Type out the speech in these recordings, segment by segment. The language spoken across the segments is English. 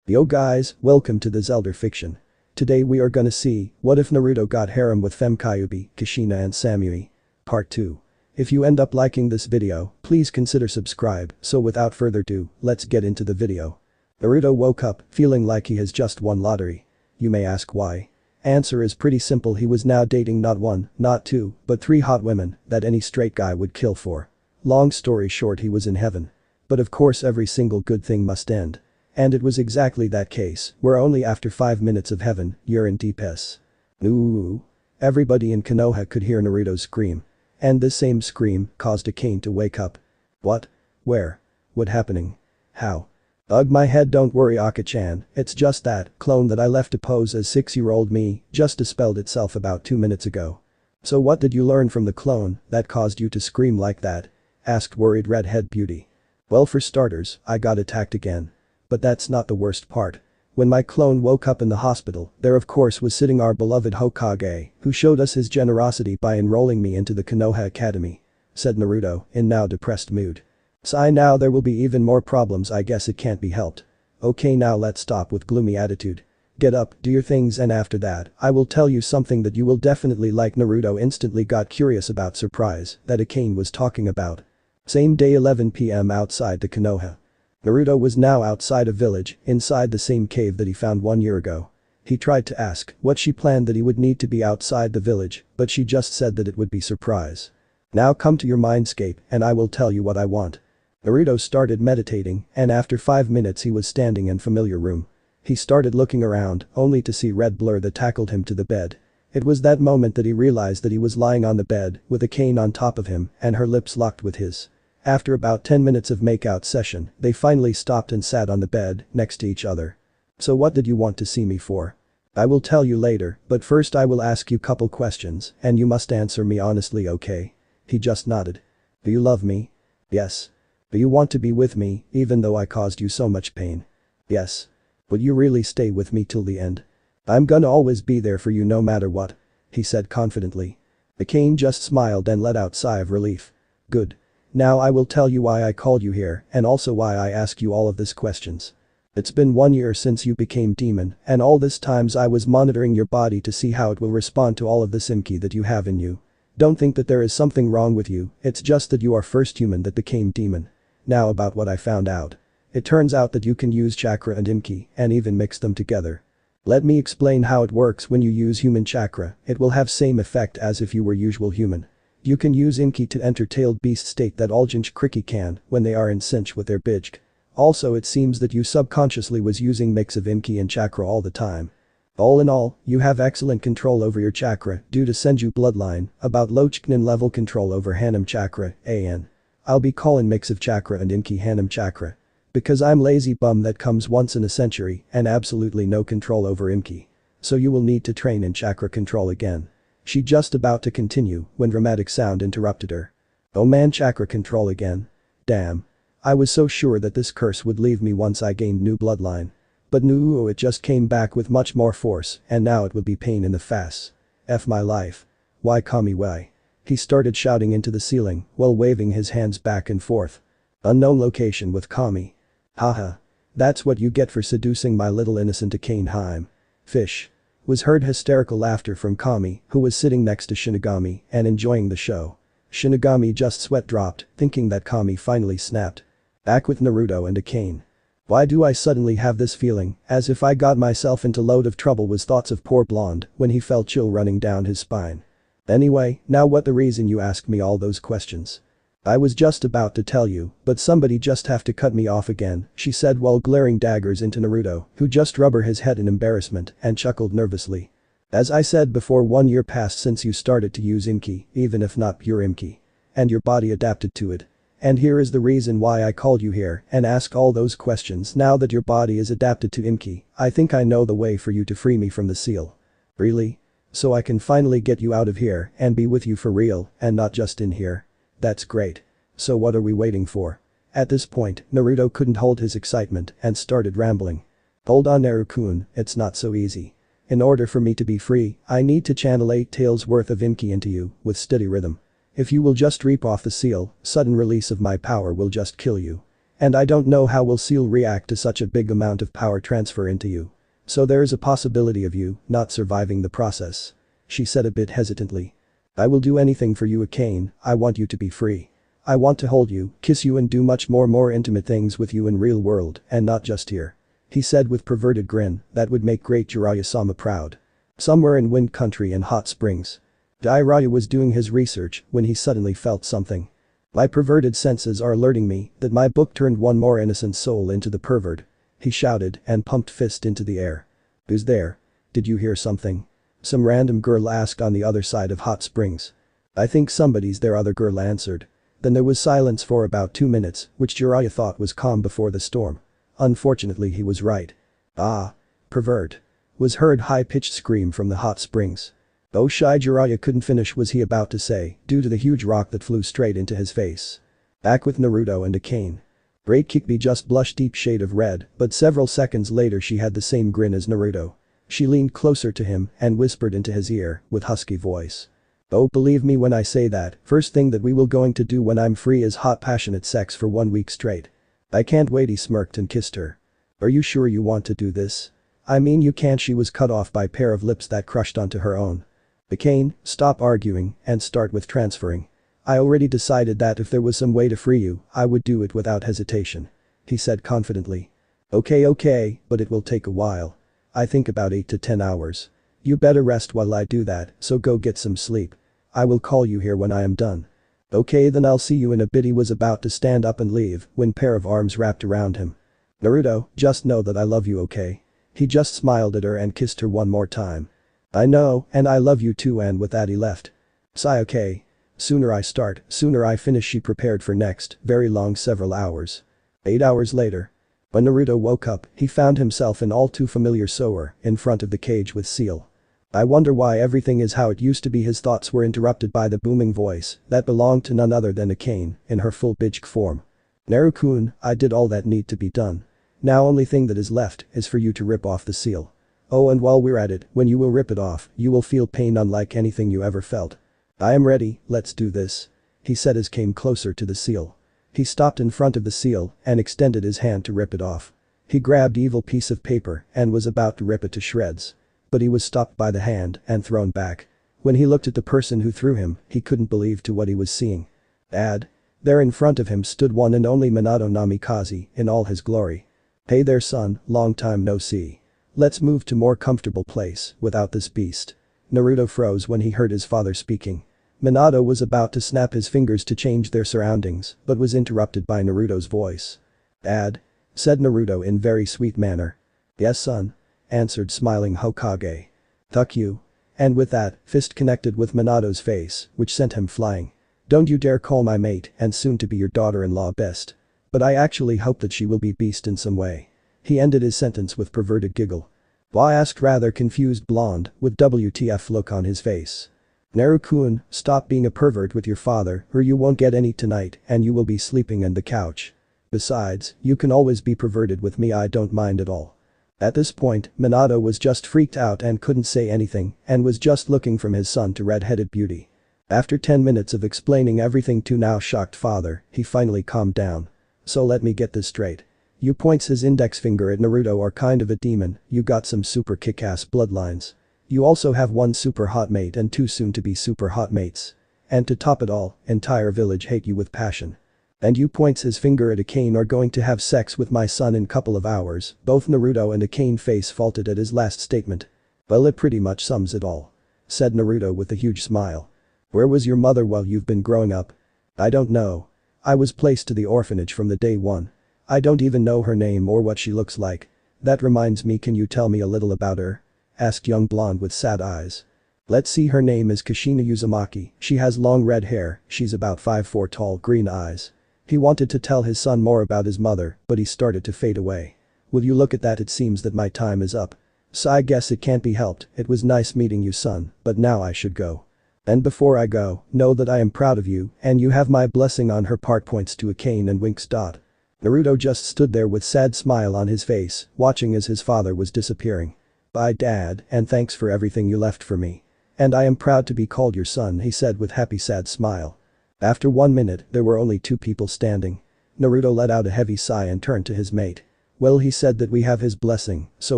Yo guys, welcome to the Zelda fiction. Today we are gonna see, what if Naruto got harem with Fem Kyubi, Kushina and Samui. Part 2. If you end up liking this video, please consider subscribe, so without further ado, let's get into the video. Naruto woke up, feeling like he has just won lottery. You may ask why. Answer is pretty simple, he was now dating not one, not two, but three hot women, that any straight guy would kill for. Long story short, he was in heaven. But of course every single good thing must end. And it was exactly that case, where only after 5 minutes of heaven, you're in deep S. Ooh. Everybody in Konoha could hear Naruto's scream. And this same scream caused Akane to wake up. What? Where? What happening? How? Ugh, my head, don't worry Aka-chan, it's just that clone that I left to pose as 6-year-old me just dispelled itself about 2 minutes ago. So what did you learn from the clone that caused you to scream like that? Asked worried redhead beauty. Well, for starters, I got attacked again. But that's not the worst part. When my clone woke up in the hospital, there of course was sitting our beloved Hokage, who showed us his generosity by enrolling me into the Konoha Academy. Said Naruto, in now depressed mood. Sigh, now there will be even more problems, I guess it can't be helped. Okay, now let's stop with gloomy attitude. Get up, do your things, and after that, I will tell you something that you will definitely like. Naruto instantly got curious about surprise that Akane was talking about. Same day 11 p.m. outside the Konoha. Naruto was now outside a village, inside the same cave that he found 1 year ago. He tried to ask what she planned that he would need to be outside the village, but she just said that it would be surprise. Now come to your mindscape and I will tell you what I want. Naruto started meditating and after 5 minutes he was standing in familiar room. He started looking around, only to see red blur that tackled him to the bed. It was that moment that he realized that he was lying on the bed with Akane on top of him and her lips locked with his. After about 10 minutes of makeout session, they finally stopped and sat on the bed, next to each other. So what did you want to see me for? I will tell you later, but first I will ask you couple questions, and you must answer me honestly, okay? He just nodded. Do you love me? Yes. Do you want to be with me, even though I caused you so much pain? Yes. Would you really stay with me till the end? I'm gonna always be there for you no matter what. He said confidently. Akane just smiled and let out a sigh of relief. Good. Now I will tell you why I called you here and also why I ask you all of these questions. It's been 1 year since you became demon and all this times I was monitoring your body to see how it will respond to all of this imki that you have in you. Don't think that there is something wrong with you, it's just that you are first human that became demon. Now about what I found out. It turns out that you can use chakra and imki and even mix them together. Let me explain how it works. When you use human chakra, it will have same effect as if you were usual human. You can use imki to enter tailed beast state that all Jinchuriki can when they are in synch with their bijk. Also it seems that you subconsciously was using mix of imki and chakra all the time. All in all, you have excellent control over your chakra due to Senju bloodline, about Lochknin level control over Harem chakra, AN. I'll be calling mix of chakra and imki Harem chakra. Because I'm lazy bum that comes once in a century and absolutely no control over imki. So you will need to train in chakra control again. She just about to continue when dramatic sound interrupted her. Oh man, chakra control again. Damn. I was so sure that this curse would leave me once I gained new bloodline. But no, it just came back with much more force and now it will be pain in the face. F my life. Why Kami why? He started shouting into the ceiling while waving his hands back and forth. Unknown location with Kami. Haha. That's what you get for seducing my little innocent Akane Haim. Fish. Was heard hysterical laughter from Kami, who was sitting next to Shinigami and enjoying the show. Shinigami just sweat dropped, thinking that Kami finally snapped. Back with Naruto and Akane. Why do I suddenly have this feeling, as if I got myself into load of trouble, was thoughts of poor blonde when he felt chill running down his spine. Anyway, now what the reason you asked me all those questions? I was just about to tell you, but somebody just have to cut me off again, she said while glaring daggers into Naruto, who just rubbed his head in embarrassment and chuckled nervously. As I said before, 1 year passed since you started to use imki, even if not pure imki. And your body adapted to it. And here is the reason why I called you here and ask all those questions. Now that your body is adapted to imki, I think I know the way for you to free me from the seal. Really? So I can finally get you out of here and be with you for real and not just in here. That's great. So what are we waiting for? At this point, Naruto couldn't hold his excitement and started rambling. Hold on Naruto-kun, it's not so easy. In order for me to be free, I need to channel 8 tails worth of imki into you with steady rhythm. If you will just reap off the seal, sudden release of my power will just kill you. And I don't know how will Seal react to such a big amount of power transfer into you. So there is a possibility of you not surviving the process. She said a bit hesitantly. I will do anything for you, Akane. I want you to be free. I want to hold you, kiss you and do much more intimate things with you in real world and not just here. He said with perverted grin that would make great Jiraiya-sama proud. Somewhere in Wind Country and Hot Springs. Jiraiya was doing his research when he suddenly felt something. My perverted senses are alerting me that my book turned one more innocent soul into the pervert. He shouted and pumped fist into the air. Who's there? Did you hear something? Some random girl asked on the other side of Hot Springs. I think somebody's there, other girl answered. Then there was silence for about 2 minutes, which Jiraiya thought was calm before the storm. Unfortunately he was right. Ah. Pervert. Was heard high-pitched scream from the Hot Springs. Oh shy Jiraiya couldn't finish was he about to say due to the huge rock that flew straight into his face. Back with Naruto and Akane. Great Kyuubi just blushed deep shade of red, but several seconds later she had the same grin as Naruto. She leaned closer to him and whispered into his ear with husky voice. Oh believe me when I say that, first thing that we will going to do when I'm free is hot passionate sex for 1 week straight. I can't wait, he smirked and kissed her. Are you sure you want to do this? I mean you can't, she was cut off by a pair of lips that crushed onto her own. Akane, stop arguing and start with transferring. I already decided that if there was some way to free you, I would do it without hesitation. He said confidently. Okay, but it will take a while. I think about 8 to 10 hours. You better rest while I do that, so go get some sleep. I will call you here when I am done. Okay then I'll see you in a bit. He was about to stand up and leave when pair of arms wrapped around him. Naruto, just know that I love you, okay? He just smiled at her and kissed her one more time. I know, and I love you too, and with that he left. Sigh, okay. Sooner I start, sooner I finish, she prepared for next, very long several hours. 8 hours later. When Naruto woke up, he found himself in all too familiar Soar, in front of the cage with Seal. I wonder why everything is how it used to be. His thoughts were interrupted by the booming voice that belonged to none other than Akane in her full bitch form. Naru-kun, I did all that need to be done. Now only thing that is left is for you to rip off the seal. Oh, and while we're at it, when you will rip it off, you will feel pain unlike anything you ever felt. I am ready, let's do this. He said as came closer to the seal. He stopped in front of the seal and extended his hand to rip it off. He grabbed evil piece of paper and was about to rip it to shreds. But he was stopped by the hand and thrown back. When he looked at the person who threw him, he couldn't believe to what he was seeing. There in front of him stood one and only Minato Namikaze in all his glory. Hey there son, long time no see. Let's move to more comfortable place without this beast. Naruto froze when he heard his father speaking. Minato was about to snap his fingers to change their surroundings but was interrupted by Naruto's voice. Dad? Said Naruto in very sweet manner. Yes son? Answered smiling Hokage. Fuck you. And with that, fist connected with Minato's face, which sent him flying. Don't you dare call my mate and soon to be your daughter-in-law best. But I actually hope that she will be beast in some way. He ended his sentence with perverted giggle. Why, asked rather confused blonde with WTF look on his face. Naru-kun, stop being a pervert with your father or you won't get any tonight and you will be sleeping on the couch. Besides, you can always be perverted with me, I don't mind at all. At this point, Minato was just freaked out and couldn't say anything and was just looking from his son to red-headed beauty. After 10 minutes of explaining everything to now shocked father, he finally calmed down. So let me get this straight. You points his index finger at Naruto are kind of a demon, you got some super kick-ass bloodlines. You also have one super hot mate and two soon-to-be super hot mates. And to top it all, entire village hate you with passion. And you points his finger at Akane are going to have sex with my son in couple of hours. Both Naruto and Akane face faulted at his last statement. Well, it pretty much sums it all. Said Naruto with a huge smile. Where was your mother while you've been growing up? I don't know. I was placed to the orphanage from the day one. I don't even know her name or what she looks like. That reminds me, can you tell me a little about her? Asked young blonde with sad eyes. Let's see, her name is Kushina Uzumaki, she has long red hair, she's about 5'4" tall, green eyes. He wanted to tell his son more about his mother, but he started to fade away. Will you look at that, it seems that my time is up. So I guess it can't be helped, it was nice meeting you son, but now I should go. And before I go, know that I am proud of you and you have my blessing on her part, points to Akane and winks. Naruto just stood there with sad smile on his face, watching as his father was disappearing. Bye dad, and thanks for everything you left for me. And I am proud to be called your son, he said with happy sad smile. After 1 minute, there were only 2 people standing. Naruto let out a heavy sigh and turned to his mate. Well, he said that we have his blessing, so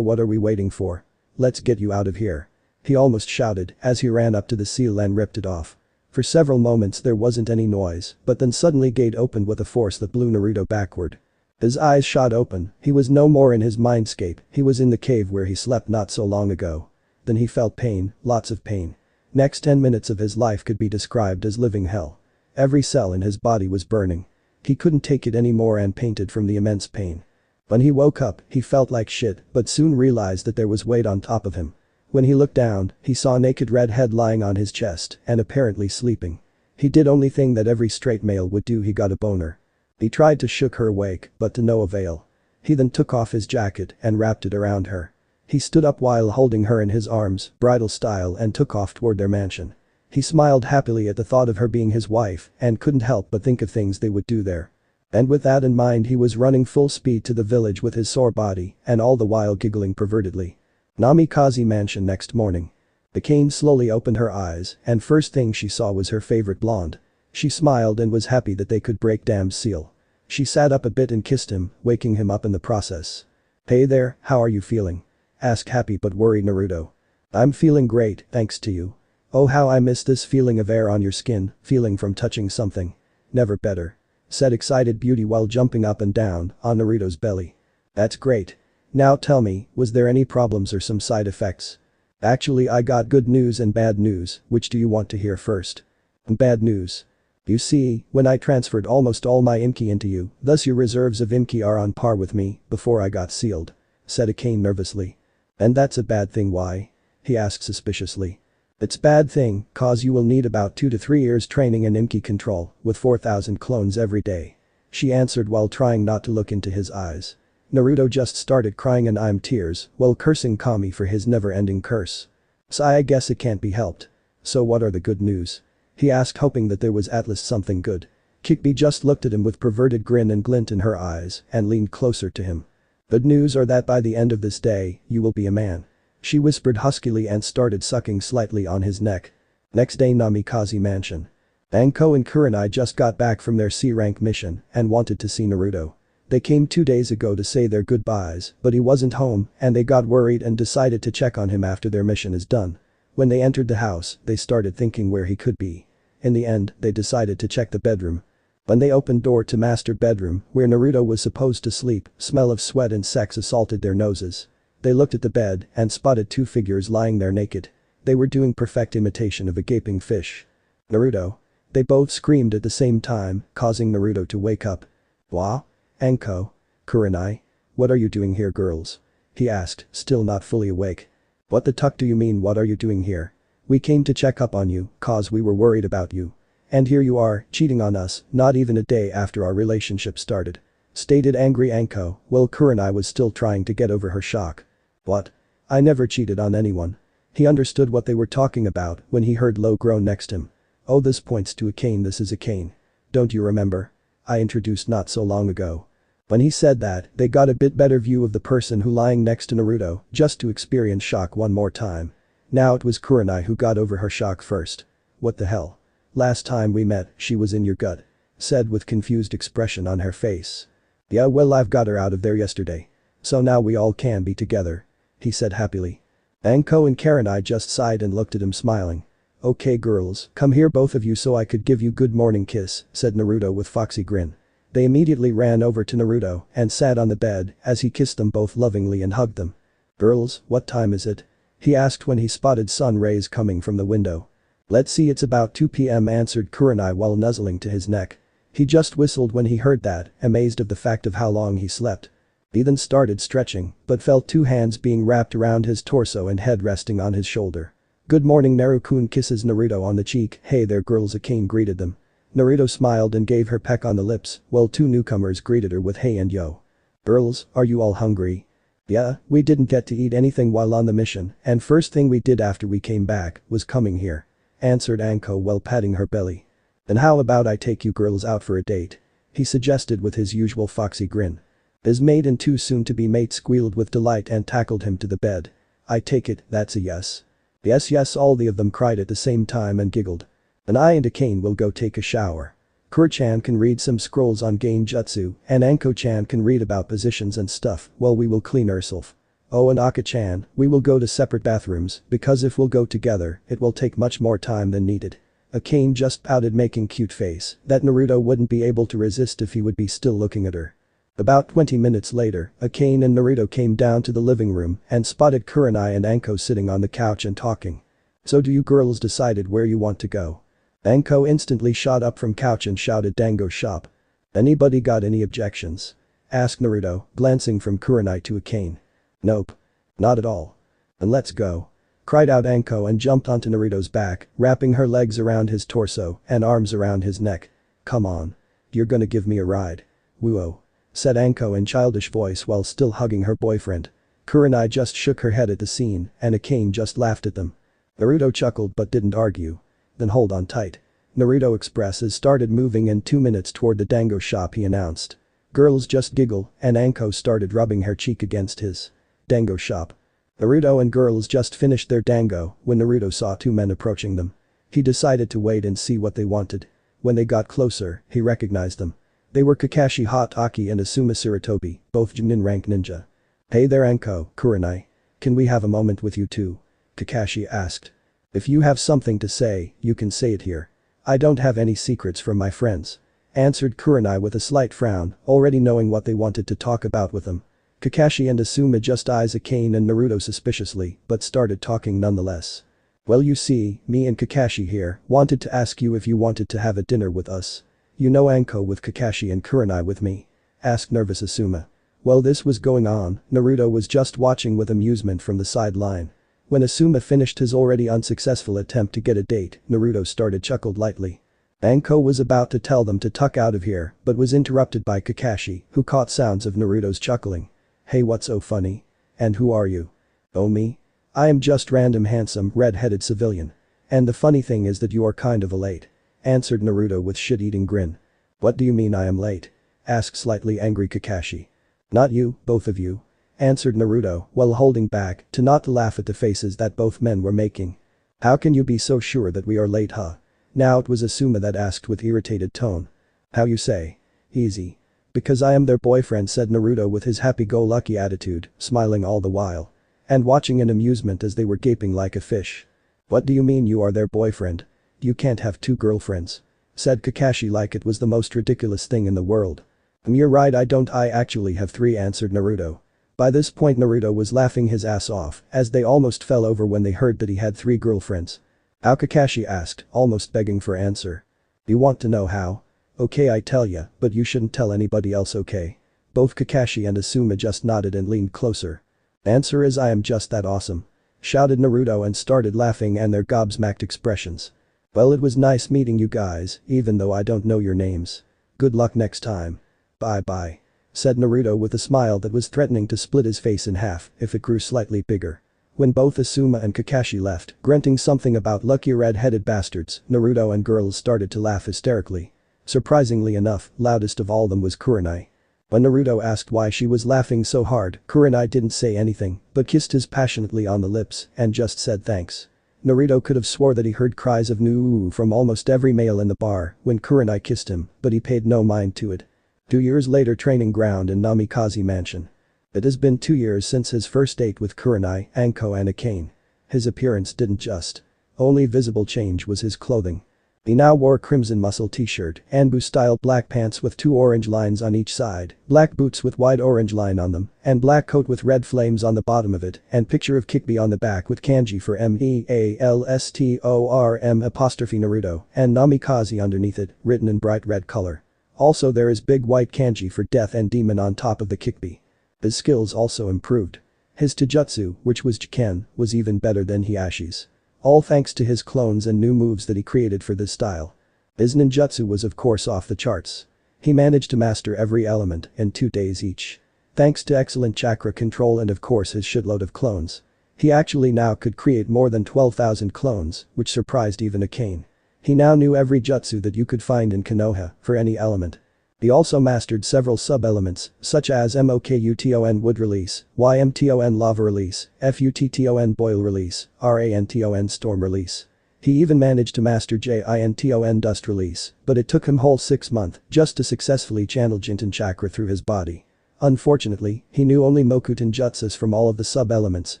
what are we waiting for? Let's get you out of here. He almost shouted as he ran up to the seal and ripped it off. For several moments there wasn't any noise, but then suddenly gate opened with a force that blew Naruto backward. His eyes shot open, he was no more in his mindscape, he was in the cave where he slept not so long ago. Then he felt pain, lots of pain. Next 10 minutes of his life could be described as living hell. Every cell in his body was burning. He couldn't take it anymore and painted from the immense pain. When he woke up, he felt like shit, but soon realized that there was weight on top of him. When he looked down, he saw a naked red head lying on his chest and apparently sleeping. He did only thing that every straight male would do, he got a boner. He tried to shook her awake, but to no avail. He then took off his jacket and wrapped it around her. He stood up while holding her in his arms, bridal style, and took off toward their mansion. He smiled happily at the thought of her being his wife and couldn't help but think of things they would do there. And with that in mind he was running full speed to the village with his sore body and all the while giggling pervertedly. Namikaze Mansion next morning. Akane slowly opened her eyes and first thing she saw was her favorite blonde. She smiled and was happy that they could break Dam's seal. She sat up a bit and kissed him, waking him up in the process. Hey there, how are you feeling? Asked happy but worried Naruto. I'm feeling great, thanks to you. Oh, how I miss this feeling of air on your skin, feeling from touching something. Never better. Said excited Beauty while jumping up and down on Naruto's belly. That's great. Now tell me, was there any problems or some side effects? Actually, I got good news and bad news, which do you want to hear first? Bad news. You see, when I transferred almost all my Imki into you, thus your reserves of Imki are on par with me before I got sealed. Said Akane nervously. And that's a bad thing, why? He asked suspiciously. It's bad thing, cause you will need about 2 to 3 years training in Imki control, with 4,000 clones every day. She answered while trying not to look into his eyes. Naruto just started crying and I'm tears while cursing Kami for his never-ending curse. So I guess it can't be helped. So what are the good news? He asked hoping that there was at least something good. Kyuubi just looked at him with perverted grin and glint in her eyes and leaned closer to him. Good news are that by the end of this day, you will be a man. She whispered huskily and started sucking slightly on his neck. Next day Namikaze Mansion. Anko and Kurenai just got back from their C-rank mission and wanted to see Naruto. They came 2 days ago to say their goodbyes, but he wasn't home and they got worried and decided to check on him after their mission is done. When they entered the house, they started thinking where he could be. In the end, they decided to check the bedroom. When they opened door to master bedroom, where Naruto was supposed to sleep, smell of sweat and sex assaulted their noses. They looked at the bed and spotted 2 figures lying there naked. They were doing perfect imitation of a gaping fish. Naruto. They both screamed at the same time, causing Naruto to wake up. What? Anko. Kurenai. What are you doing here, girls? He asked, still not fully awake. What the tuck do you mean, what are you doing here? We came to check up on you, cause we were worried about you. And here you are, cheating on us, not even a day after our relationship started. Stated angry Anko, while Kurenai was still trying to get over her shock. What? I never cheated on anyone. He understood what they were talking about when he heard low groan next him. Oh, this points to Akane, this is Akane. Don't you remember? I introduced not so long ago. When he said that, they got a bit better view of the person who lying next to Naruto just to experience shock one more time. Now it was Kurenai who got over her shock first. What the hell? Last time we met, she was in your gut. Said with confused expression on her face. Yeah, well, I've got her out of there yesterday. So now we all can be together. He said happily. Anko and Kurenai just sighed and looked at him smiling. Okay girls, come here both of you so I could give you good morning kiss, said Naruto with foxy grin. They immediately ran over to Naruto and sat on the bed as he kissed them both lovingly and hugged them. Girls, what time is it? He asked when he spotted sun rays coming from the window. Let's see, it's about 2 p.m. answered Kurenai while nuzzling to his neck. He just whistled when he heard that, amazed of the fact of how long he slept. He then started stretching, but felt 2 hands being wrapped around his torso and head resting on his shoulder. Good morning, Naruto-kun kisses Naruto on the cheek. Hey there girls, Akane greeted them. Naruto smiled and gave her peck on the lips, while 2 newcomers greeted her with hey and yo. Girls, are you all hungry? Yeah, we didn't get to eat anything while on the mission, and first thing we did after we came back was coming here. Answered Anko while patting her belly. Then how about I take you girls out for a date? He suggested with his usual foxy grin. His mate and 2 soon-to-be mates squealed with delight and tackled him to the bed. I take it, that's a yes. Yes, all of them cried at the same time and giggled. And I and Akane will go take a shower. Kuro-chan can read some scrolls on Genjutsu, and Anko-chan can read about positions and stuff, well we will clean ourselves. Oh and Aka-chan, we will go to separate bathrooms, because if we'll go together, it will take much more time than needed. Akane just pouted making cute face that Naruto wouldn't be able to resist if he would be still looking at her. About 20 minutes later, Akane and Naruto came down to the living room and spotted Kurenai and Anko sitting on the couch and talking. So do you girls decided where you want to go? Anko instantly shot up from couch and shouted Dango shop. Anybody got any objections? Asked Naruto, glancing from Kurenai to Akane. Nope. Not at all. Then let's go. Cried out Anko and jumped onto Naruto's back, wrapping her legs around his torso and arms around his neck. Come on. You're gonna give me a ride. Woo-oh. Said Anko in childish voice while still hugging her boyfriend. Kurenai just shook her head at the scene and Akane just laughed at them. Naruto chuckled but didn't argue. Then hold on tight. Naruto Expresses started moving in 2 minutes toward the Dango shop he announced. Girls just giggle and Anko started rubbing her cheek against his Dango shop. Naruto and girls just finished their dango when Naruto saw 2 men approaching them. He decided to wait and see what they wanted. When they got closer, he recognized them. They were Kakashi Hatake and Asuma Sarutobi, both Junin rank ninja. Hey there Anko, Kurenai. Can we have a moment with you too? Kakashi asked. If you have something to say, you can say it here. I don't have any secrets from my friends. Answered Kurenai with a slight frown, already knowing what they wanted to talk about with him. Kakashi and Asuma just eyes Akane and Naruto suspiciously, but started talking nonetheless. Well you see, me and Kakashi here wanted to ask you if you wanted to have a dinner with us. You know Anko with Kakashi and Kurenai with me? Asked nervous Asuma. While this was going on, Naruto was just watching with amusement from the sideline. When Asuma finished his already unsuccessful attempt to get a date, Naruto started chuckled lightly. Anko was about to tell them to tuck out of here, but was interrupted by Kakashi, who caught sounds of Naruto's chuckling. Hey what's so funny? And who are you? Oh me? I am just random handsome red-headed civilian. And the funny thing is that you are kind of late. Answered Naruto with shit-eating grin. What do you mean I am late? Asked slightly angry Kakashi. Not you, both of you. Answered Naruto while holding back to not laugh at the faces that both men were making. How can you be so sure that we are late huh? Now it was Asuma that asked with irritated tone. How you say? Easy. Because I am their boyfriend said Naruto with his happy-go-lucky attitude, smiling all the while. And watching in amusement as they were gaping like a fish. What do you mean you are their boyfriend? You can't have 2 girlfriends. Said Kakashi like it was the most ridiculous thing in the world. You're right I actually have 3 answered Naruto. By this point Naruto was laughing his ass off as they almost fell over when they heard that he had 3 girlfriends. How Kakashi asked, almost begging for answer. You want to know how? Okay I tell ya, but you shouldn't tell anybody else okay? Both Kakashi and Asuma just nodded and leaned closer. Answer is I am just that awesome. Shouted Naruto and started laughing and their gobsmacked expressions. Well it was nice meeting you guys, even though I don't know your names. Good luck next time. Bye bye. Said Naruto with a smile that was threatening to split his face in half if it grew slightly bigger. When both Asuma and Kakashi left, grunting something about lucky red-headed bastards, Naruto and girls started to laugh hysterically. Surprisingly enough, loudest of all them was Kurenai. When Naruto asked why she was laughing so hard, Kurenai didn't say anything, but kissed his passionately on the lips and just said thanks. Naruto could have swore that he heard cries of "noo" from almost every male in the bar when Kurenai kissed him, but he paid no mind to it. 2 years later training ground in Namikaze Mansion. It has been 2 years since his first date with Kurenai, Anko and Akane. His appearance didn't just. Only visible change was his clothing. He now wore crimson muscle t-shirt, Anbu-style black pants with 2 orange lines on each side, black boots with wide orange line on them, and black coat with red flames on the bottom of it, and picture of Kyuubi on the back with kanji for MEALSTORM''Naruto and Namikaze underneath it, written in bright red color. Also there is big white kanji for death and demon on top of the Kyuubi. His skills also improved. His taijutsu, which was Jiken, was even better than Hiyashi's. All thanks to his clones and new moves that he created for this style. His ninjutsu was of course off the charts. He managed to master every element in 2 days each. Thanks to excellent chakra control and of course his shitload of clones. He actually now could create more than 12,000 clones, which surprised even Akane. He now knew every jutsu that you could find in Konoha for any element. He also mastered several sub-elements, such as MOKUTON wood release, YMTON lava release, FUTTON boil release, RANTON storm release. He even managed to master Jinton Dust Release, but it took him whole 6 months just to successfully channel Jinton chakra through his body. Unfortunately, he knew only Mokuton jutsus from all of the sub-elements,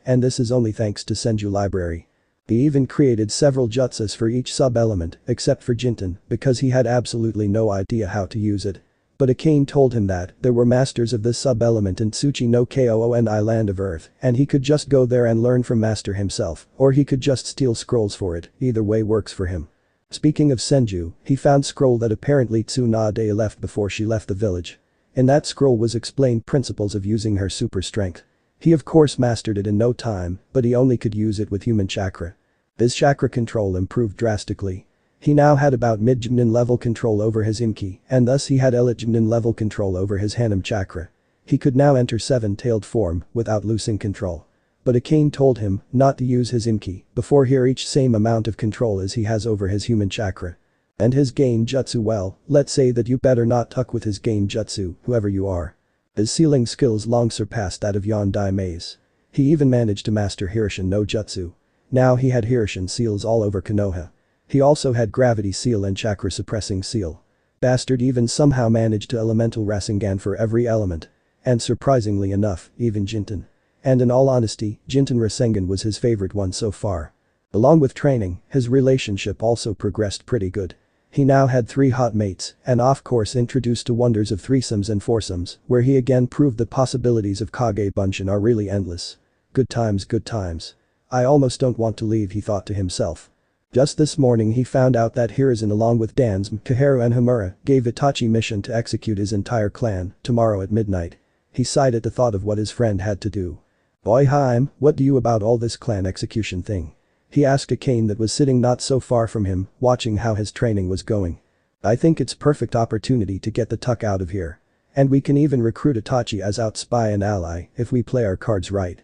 and this is only thanks to Senju library. He even created several jutsus for each sub-element except for Jinton because he had absolutely no idea how to use it. But Akane told him that there were masters of this sub-element in Tsuchi no Kooni Land of Earth and he could just go there and learn from master himself, or he could just steal scrolls for it, either way works for him. Speaking of Senju, he found scroll that apparently Tsunade left before she left the village. In that scroll was explained principles of using her super strength. He of course mastered it in no time, but he only could use it with human chakra. His chakra control improved drastically. He now had about mid-Jimnin level control over his Inki, and thus he had elite-Jimnin level control over his Harem chakra. He could now enter seven-tailed form without losing control. But Akane told him not to use his Inki before he reached same amount of control as he has over his human chakra. And his gain jutsu, well, let's say that you better not tuck with his gain jutsu, whoever you are. His sealing skills long surpassed that of Yondai Maze. He even managed to master Hirishin no jutsu. Now he had Hirishin seals all over Konoha. He also had gravity seal and chakra suppressing seal. Bastard even somehow managed to elemental Rasengan for every element. And surprisingly enough, even Jinton. And in all honesty, Jinton Rasengan was his favorite one so far. Along with training, his relationship also progressed pretty good. He now had 3 hot mates, and of course introduced to wonders of threesomes and foursomes, where he again proved the possibilities of Kage Bunshin are really endless. Good times, good times. I almost don't want to leave, he thought to himself. Just this morning he found out that Hiruzen along with Danzm, Kaharu and Hamura gave Itachi mission to execute his entire clan tomorrow at midnight. He sighed at the thought of what his friend had to do. "Boy Haim, what do you about all this clan execution thing?" He asked Akane that was sitting not so far from him, watching how his training was going. "I think it's perfect opportunity to get the tuck out of here. And we can even recruit Itachi as out spy and ally if we play our cards right."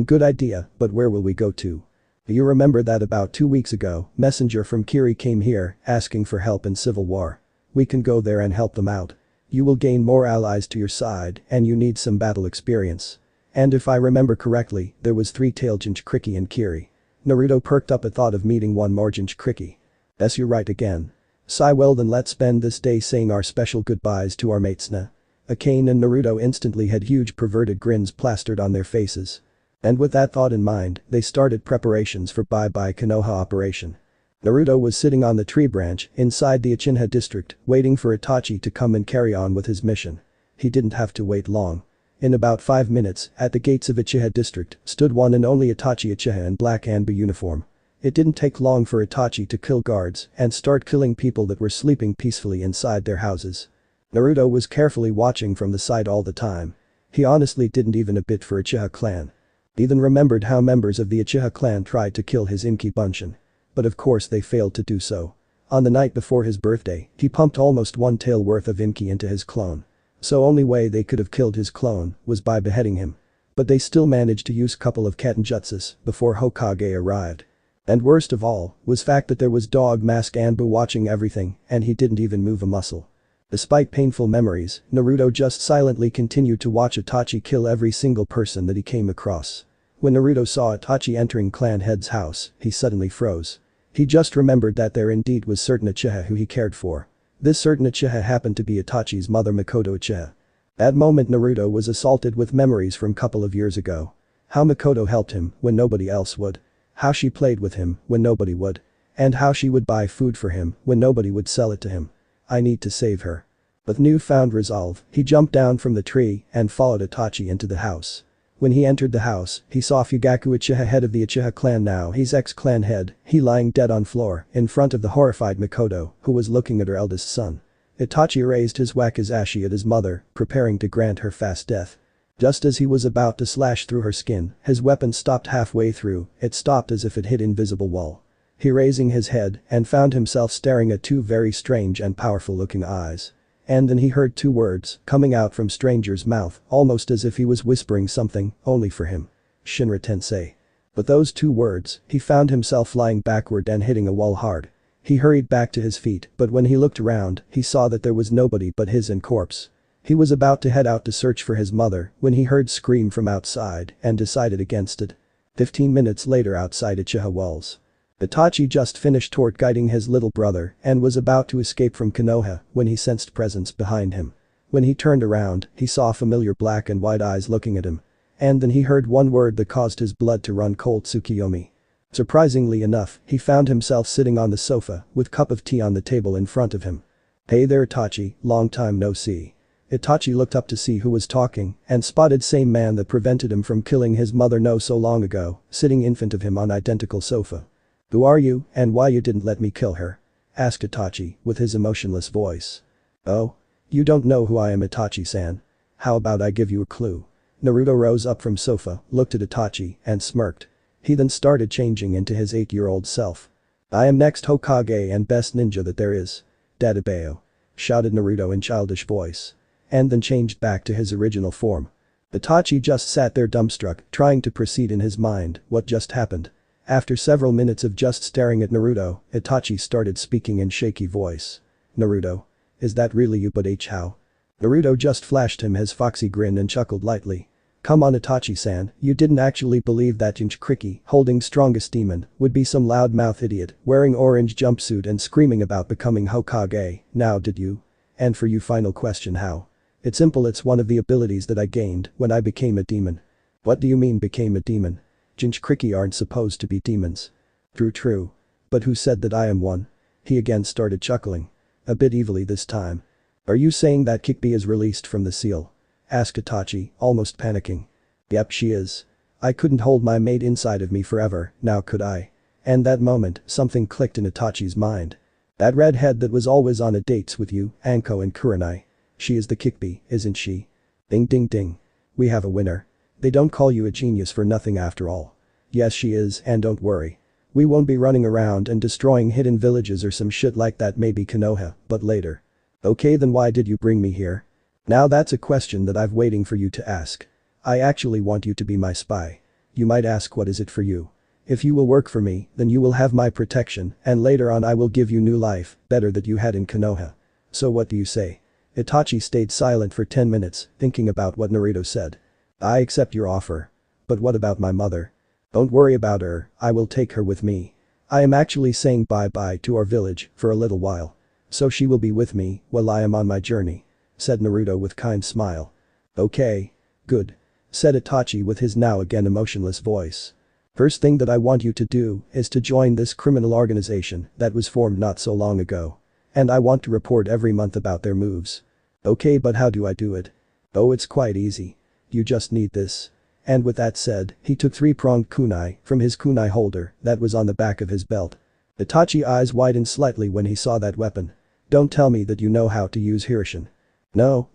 "Good idea, but where will we go to?" "You remember that about 2 weeks ago, messenger from Kiri came here asking for help in civil war. We can go there and help them out. You will gain more allies to your side and you need some battle experience. And if I remember correctly, there was 3-tailed Jinchuriki in Kiri." Naruto perked up at thought of meeting one more Jinchuriki. "Yes, you're right again. Sigh, well then let's spend this day saying our special goodbyes to our mates na." Akane and Naruto instantly had huge perverted grins plastered on their faces. And with that thought in mind, they started preparations for bye-bye Konoha operation. Naruto was sitting on the tree branch inside the Uchiha district, waiting for Itachi to come and carry on with his mission. He didn't have to wait long. In about 5 minutes, at the gates of Uchiha district, stood one and only Itachi Uchiha in black Anbu uniform. It didn't take long for Itachi to kill guards and start killing people that were sleeping peacefully inside their houses. Naruto was carefully watching from the side all the time. He honestly didn't even a bit for Uchiha clan. He even remembered how members of the Uchiha clan tried to kill his Inki Bunshin. But of course they failed to do so. On the night before his birthday, he pumped almost 1 tail worth of Inki into his clone. So only way they could have killed his clone was by beheading him. But they still managed to use couple of Kettenjutsus before Hokage arrived. And worst of all was fact that there was Dog Mask Anbu watching everything and he didn't even move a muscle. Despite painful memories, Naruto just silently continued to watch Itachi kill every single person that he came across. When Naruto saw Itachi entering clan head's house, he suddenly froze. He just remembered that there indeed was certain Uchiha who he cared for. This certain Uchiha happened to be Itachi's mother Makoto Uchiha. That moment Naruto was assaulted with memories from couple of years ago. How Makoto helped him when nobody else would. How she played with him when nobody would. And how she would buy food for him when nobody would sell it to him. I need to save her. With newfound resolve, he jumped down from the tree and followed Itachi into the house. When he entered the house, he saw Fugaku Uchiha, head of the Uchiha clan, now his ex-clan head, he lying dead on floor in front of the horrified Makoto, who was looking at her eldest son. Itachi raised his wakizashi at his mother, preparing to grant her fast death. Just as he was about to slash through her skin, his weapon stopped halfway through, it stopped as if it hit invisible wall. He raising his head and found himself staring at 2 very strange and powerful looking eyes. And then he heard 2 words coming out from stranger's mouth, almost as if he was whispering something only for him. Shinra Tensei. But those 2 words, he found himself flying backward and hitting a wall hard. He hurried back to his feet, but when he looked around, he saw that there was nobody but his own corpse. He was about to head out to search for his mother when he heard scream from outside and decided against it. 15 minutes later outside Uchiha walls. Itachi just finished toward guiding his little brother and was about to escape from Konoha when he sensed presence behind him. When he turned around, he saw familiar black and white eyes looking at him. And then he heard one word that caused his blood to run cold: Tsukiyomi. Surprisingly enough, he found himself sitting on the sofa with cup of tea on the table in front of him. "Hey there Itachi, long time no see." Itachi looked up to see who was talking and spotted same man that prevented him from killing his mother no so long ago, sitting in front of him on identical sofa. "Who are you and why you didn't let me kill her?" asked Itachi with his emotionless voice. "Oh? You don't know who I am, Itachi-san. How about I give you a clue?" Naruto rose up from sofa, looked at Itachi and smirked. He then started changing into his 8-year-old self. "I am next Hokage and best ninja that there is. Dadabeo," shouted Naruto in childish voice. And then changed back to his original form. Itachi just sat there dumbstruck, trying to proceed in his mind what just happened. After several minutes of just staring at Naruto, Itachi started speaking in shaky voice. "Naruto? Is that really you? But how?" Naruto just flashed him his foxy grin and chuckled lightly. "Come on Itachi-san, you didn't actually believe that Jinchuriki, holding strongest demon, would be some loudmouth idiot wearing orange jumpsuit and screaming about becoming Hokage, now did you? And for you, final question: how? It's simple, it's one of the abilities that I gained when I became a demon." "What do you mean became a demon? Jinchuriki aren't supposed to be demons." True. But who said that I am one?" He again started chuckling. A bit evilly this time. "Are you saying that Kyuubi is released from the seal?" asked Itachi, almost panicking. "Yep, she is. I couldn't hold my mate inside of me forever, now could I?" And that moment, something clicked in Itachi's mind. "That redhead that was always on a dates with you, Anko and Kurenai. She is the Kyuubi, isn't she?" Ding ding ding. We have a winner. They don't call you a genius for nothing after all. Yes, she is, and don't worry. We won't be running around and destroying hidden villages or some shit like that, maybe Konoha, but later. Okay, then why did you bring me here? Now that's a question that I've waiting for you to ask. I actually want you to be my spy. You might ask, what is it for you? If you will work for me, then you will have my protection and later on I will give you new life, better that you had in Konoha. So what do you say? Itachi stayed silent for 10 minutes, thinking about what Naruto said. "I accept your offer. But what about my mother?" "Don't worry about her, I will take her with me. I am actually saying bye-bye to our village for a little while. So she will be with me while I am on my journey," said Naruto with kind smile. "Okay. Good," said Itachi with his now again emotionless voice. "First thing that I want you to do is to join this criminal organization that was formed not so long ago. And I want to report every month about their moves." "Okay, but how do I do it?" "Oh, it's quite easy. You just need this." And with that said, he took 3-pronged kunai from his kunai holder that was on the back of his belt. Itachi's eyes widened slightly when he saw that weapon. "Don't tell me that you know how to use Hirishin." No.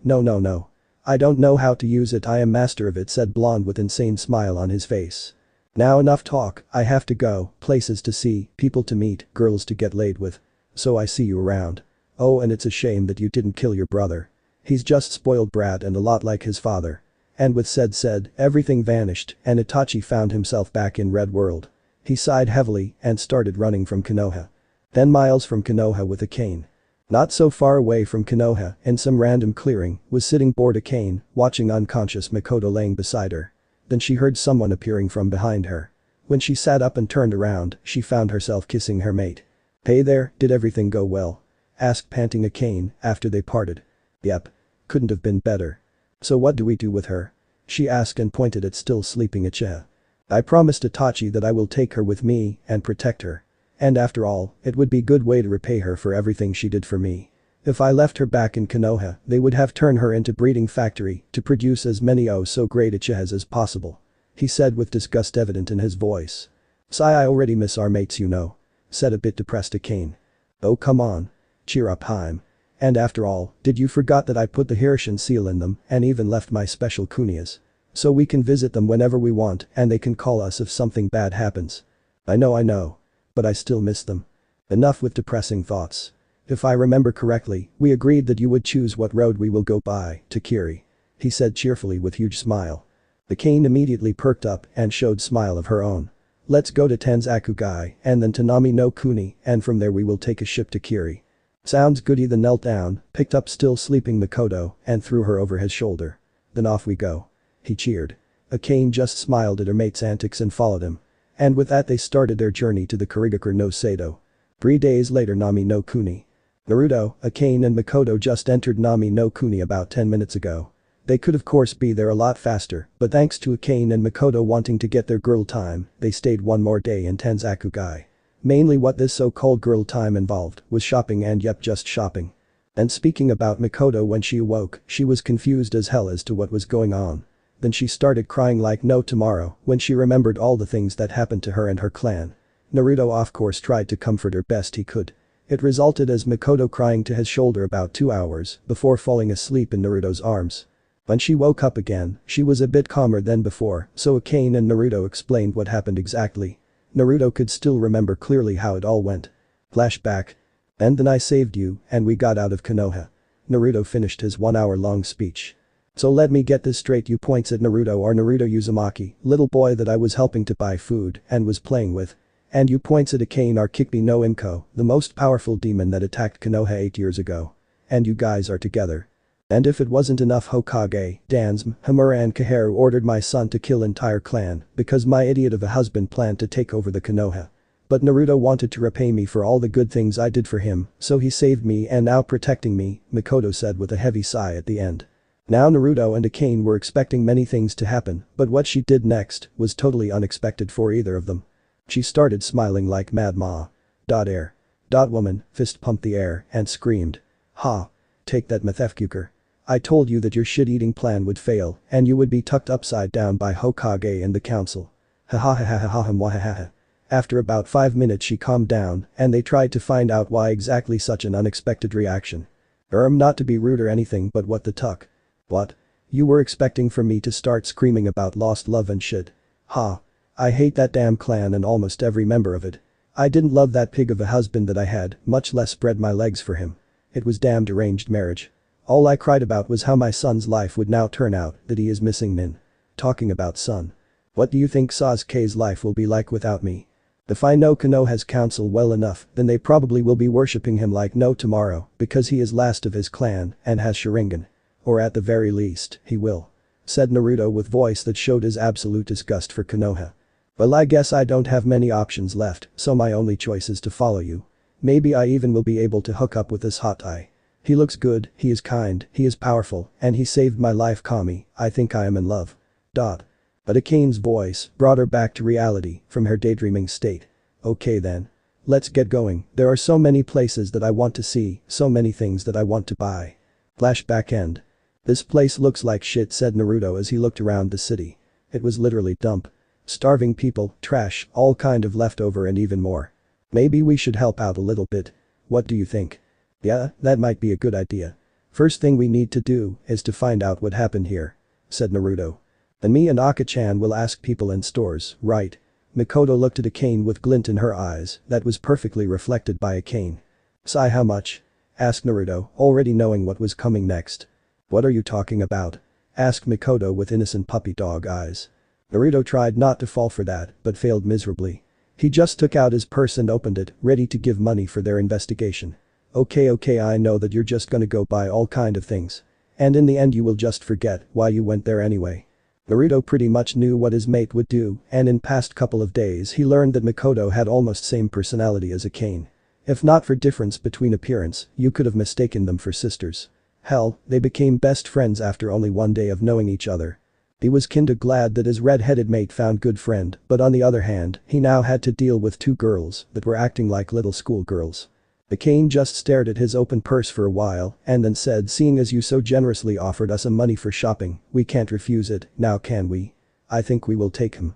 I don't know how to use it, I am master of it," said Blonde with insane smile on his face. "Now enough talk, I have to go, places to see, people to meet, girls to get laid with. So I see you around. Oh, and it's a shame that you didn't kill your brother. He's just spoiled brat and a lot like his father." And with said, everything vanished and Itachi found himself back in Red World. He sighed heavily and started running from Konoha. 10 miles from Konoha with a cane. Not so far away from Konoha, in some random clearing, was sitting bored a cane, watching unconscious Makoto laying beside her. Then she heard someone appearing from behind her. When she sat up and turned around, she found herself kissing her mate. "Hey there, did everything go well?" asked panting Akane after they parted. "Yep. Couldn't have been better." "So what do we do with her?" she asked and pointed at still sleeping Uchiha. "I promised Itachi that I will take her with me and protect her. And after all, it would be a good way to repay her for everything she did for me. If I left her back in Konoha, they would have turned her into breeding factory to produce as many oh so great Uchihas as possible," he said with disgust evident in his voice. "Sigh, I already miss our mates, you know," said a bit depressed Akane. "Oh come on. Cheer up, Harem. And after all, did you forgot that I put the Hirishin seal in them and even left my special kunias? So we can visit them whenever we want and they can call us if something bad happens." I know. But I still miss them." Enough with depressing thoughts. "If I remember correctly, we agreed that you would choose what road we will go by to Kiri," he said cheerfully with huge smile. The cane immediately perked up and showed smile of her own. "Let's go to Tanzakugai and then to Nami no Kuni and from there we will take a ship to Kiri." "Sounds good." He then knelt down, picked up still sleeping Makoto and threw her over his shoulder. "Then off we go." He cheered. Akane just smiled at her mate's antics and followed him. And with that they started their journey to the Kurigakure no Sado. 3 days later Nami no Kuni. Naruto, Akane and Mikoto just entered Nami no Kuni about 10 minutes ago. They could of course be there a lot faster, but thanks to Akane and Mikoto wanting to get their girl time, they stayed one more day in Tenzakugai. Mainly what this so-called girl time involved was shopping and yep just shopping. And speaking about Mikoto when she awoke, she was confused as hell as to what was going on. Then she started crying like no tomorrow when she remembered all the things that happened to her and her clan. Naruto of course tried to comfort her best he could. It resulted as Mikoto crying to his shoulder about 2 hours before falling asleep in Naruto's arms. When she woke up again, she was a bit calmer than before, so Akane and Naruto explained what happened exactly. Naruto could still remember clearly how it all went. Flashback. And then I saved you, and we got out of Konoha. Naruto finished his 1-hour-long speech. So let me get this straight, you points at Naruto or Naruto Uzumaki, little boy that I was helping to buy food and was playing with. And you points at Akane or Kyuubi no Inko, the most powerful demon that attacked Konoha 8 years ago. And you guys are together. And if it wasn't enough, Hokage, Dansum, Hamura and Kaheru ordered my son to kill entire clan because my idiot of a husband planned to take over the Konoha. But Naruto wanted to repay me for all the good things I did for him, so he saved me and now protecting me, Mikoto said with a heavy sigh at the end. Now Naruto and Akane were expecting many things to happen, but what she did next was totally unexpected for either of them. She started smiling like Mad Ma. Air. Woman, fist pumped the air and screamed. Ha. Take that Methefkuker. I told you that your shit-eating plan would fail and you would be tucked upside down by Hokage and the council. Ha ha ha ha ha ha ha ha ha. After about 5 minutes she calmed down and they tried to find out why exactly such an unexpected reaction. Not to be rude or anything, but what the tuck? What? You were expecting for me to start screaming about lost love and shit? Ha. I hate that damn clan and almost every member of it. I didn't love that pig of a husband that I had, much less spread my legs for him. It was damn deranged marriage. All I cried about was how my son's life would now turn out, that he is missing Nin. Talking about son. What do you think Sasuke's life will be like without me? If I know Konoha's council well enough, then they probably will be worshipping him like no tomorrow because he is last of his clan and has Sharingan. Or at the very least, he will. Said Naruto with voice that showed his absolute disgust for Konoha. Well, I guess I don't have many options left, so my only choice is to follow you. Maybe I even will be able to hook up with this hot guy. He looks good, he is kind, he is powerful, and he saved my life, Kami. I think I am in love. But Akane's voice brought her back to reality from her daydreaming state. Okay then. Let's get going, there are so many places that I want to see, so many things that I want to buy. Flashback end. This place looks like shit, said Naruto as he looked around the city. It was literally dump. Starving people, trash, all kind of leftover and even more. Maybe we should help out a little bit. What do you think? Yeah, that might be a good idea. First thing we need to do is to find out what happened here. Said Naruto. And me and Aka-chan will ask people in stores, right? Mikoto looked at Akane with glint in her eyes that was perfectly reflected by Akane. Sai, how much? Asked Naruto, already knowing what was coming next. What are you talking about? Asked Mikoto with innocent puppy dog eyes. Naruto tried not to fall for that, but failed miserably. He just took out his purse and opened it, ready to give money for their investigation. Okay, I know that you're just gonna go buy all kind of things. And in the end you will just forget why you went there anyway. Naruto pretty much knew what his mate would do, and in past couple of days he learned that Mikoto had almost same personality as Akane. If not for difference between appearance, you could have mistaken them for sisters. Hell, they became best friends after only 1 day of knowing each other. He was kinda glad that his red-headed mate found good friend, but on the other hand, he now had to deal with 2 girls that were acting like little schoolgirls. Akane just stared at his open purse for a while and then said, seeing as you so generously offered us some money for shopping, we can't refuse it, now can we? I think we will take him.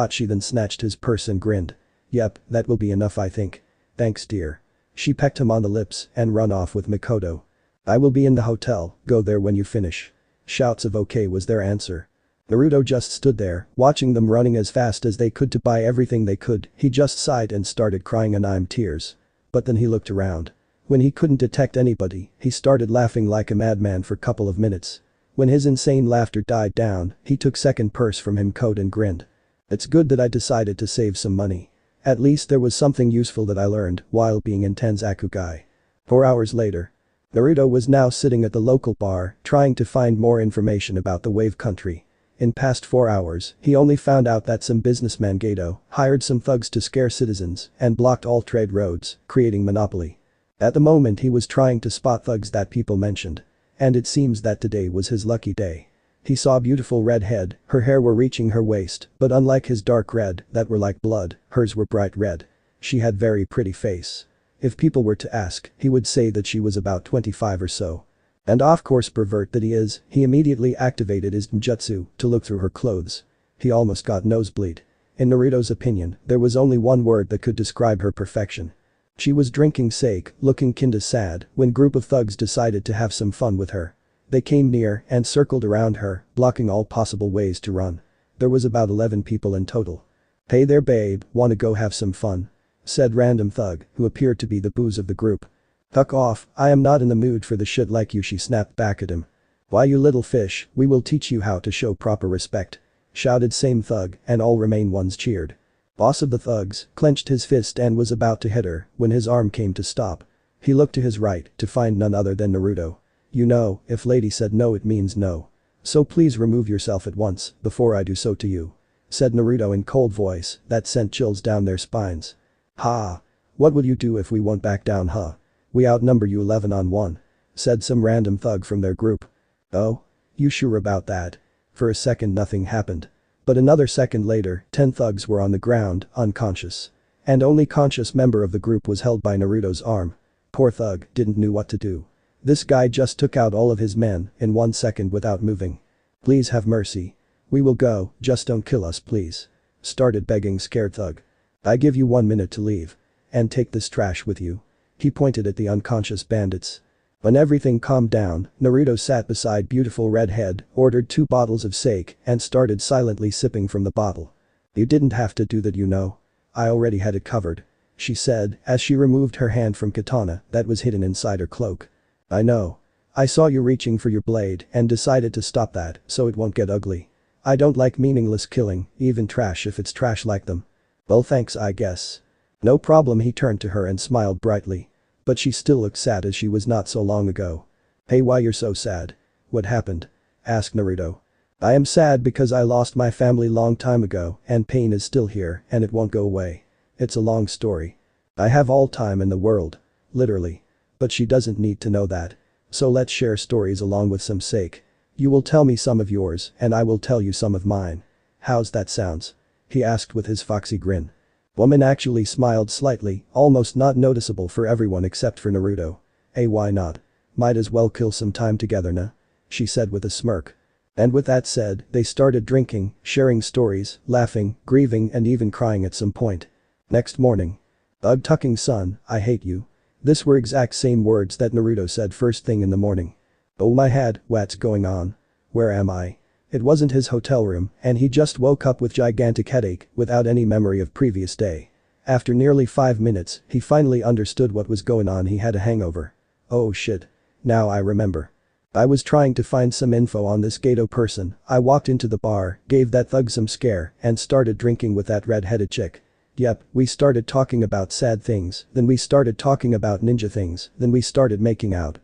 She then snatched his purse and grinned. Yep, that will be enough I think. Thanks dear. She pecked him on the lips and run off with Mikoto. I will be in the hotel, go there when you finish. Shouts of okay was their answer. Naruto just stood there, watching them running as fast as they could to buy everything they could, he just sighed and started crying in tears. But then he looked around. When he couldn't detect anybody, he started laughing like a madman for couple of minutes. When his insane laughter died down, he took second purse from him coat and grinned. It's good that I decided to save some money. At least there was something useful that I learned while being in Tenzakugai. 4 hours later. Naruto was now sitting at the local bar, trying to find more information about the Wave Country. In past 4 hours, he only found out that some businessman Gato hired some thugs to scare citizens and blocked all trade roads, creating monopoly. At the moment he was trying to spot thugs that people mentioned. And it seems that today was his lucky day. He saw a beautiful redhead, her hair were reaching her waist, but unlike his dark red that were like blood, hers were bright red. She had very pretty face. If people were to ask, he would say that she was about 25 or so. And of course pervert that he is, he immediately activated his ninjutsu to look through her clothes. He almost got nosebleed. In Naruto's opinion, there was only one word that could describe her perfection. She was drinking sake, looking kinda sad, when group of thugs decided to have some fun with her. They came near and circled around her, blocking all possible ways to run. There was about 11 people in total. "Hey there babe, wanna go have some fun?" said random thug, who appeared to be the booze of the group. "Fuck off, I am not in the mood for the shit like you," she snapped back at him. "Why you little fish, we will teach you how to show proper respect," shouted same thug, and all remain ones cheered. Boss of the thugs clenched his fist and was about to hit her when his arm came to stop. He looked to his right to find none other than Naruto. "You know, if lady said no it means no. So please remove yourself at once before I do so to you," said Naruto in cold voice that sent chills down their spines. "Ha! What will you do if we won't back down huh? We outnumber you 11 on 1. Said some random thug from their group. "Oh? You sure about that?" For a second nothing happened. But another second later, 10 thugs were on the ground, unconscious. And only conscious member of the group was held by Naruto's arm. Poor thug didn't know what to do. This guy just took out all of his men in 1 second without moving. "Please have mercy. We will go, just don't kill us please," started begging scared thug. "I give you 1 minute to leave. And take this trash with you." He pointed at the unconscious bandits. When everything calmed down, Naruto sat beside beautiful redhead, ordered 2 bottles of sake and started silently sipping from the bottle. "You didn't have to do that you know. I already had it covered," she said as she removed her hand from katana that was hidden inside her cloak. "I know. I saw you reaching for your blade and decided to stop that so it won't get ugly. I don't like meaningless killing, even trash if it's trash like them." "Well thanks I guess." "No problem," he turned to her and smiled brightly. But she still looked sad as she was not so long ago. "Hey why you're so sad? What happened?" asked Naruto. "I am sad because I lost my family long time ago and pain is still here and it won't go away. It's a long story. I have all time in the world. Literally. But she doesn't need to know that. So let's share stories along with some sake. You will tell me some of yours and I will tell you some of mine. How's that sounds?" he asked with his foxy grin. Woman actually smiled slightly, almost not noticeable for everyone except for Naruto. "Hey why not? Might as well kill some time together nah?" she said with a smirk. And with that said, they started drinking, sharing stories, laughing, grieving and even crying at some point. Next morning. "Ugh tucking son, I hate you." This were exact same words that Naruto said first thing in the morning. "Oh my head, what's going on? Where am I?" It wasn't his hotel room and he just woke up with gigantic headache without any memory of previous day. After nearly 5 minutes, he finally understood what was going on. He had a hangover. "Oh shit. Now I remember. I was trying to find some info on this Gato person. I walked into the bar, gave that thug some scare and started drinking with that red-headed chick. Yep, we started talking about sad things, then we started talking about ninja things, then we started making out,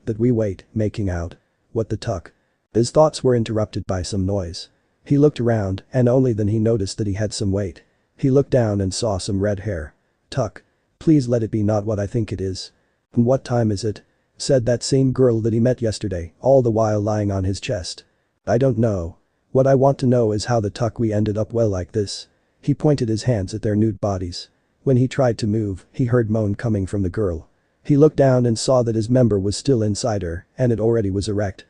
making out. What the tuck?" His thoughts were interrupted by some noise. He looked around and only then he noticed that he had some weight. He looked down and saw some red hair. "Tuck. Please let it be not what I think it is." "What time is it?" said that same girl that he met yesterday, all the while lying on his chest. "I don't know. What I want to know is how the tuck we ended up well like this." He pointed his hands at their nude bodies. When he tried to move, he heard moan coming from the girl. He looked down and saw that his member was still inside her and it already was erect.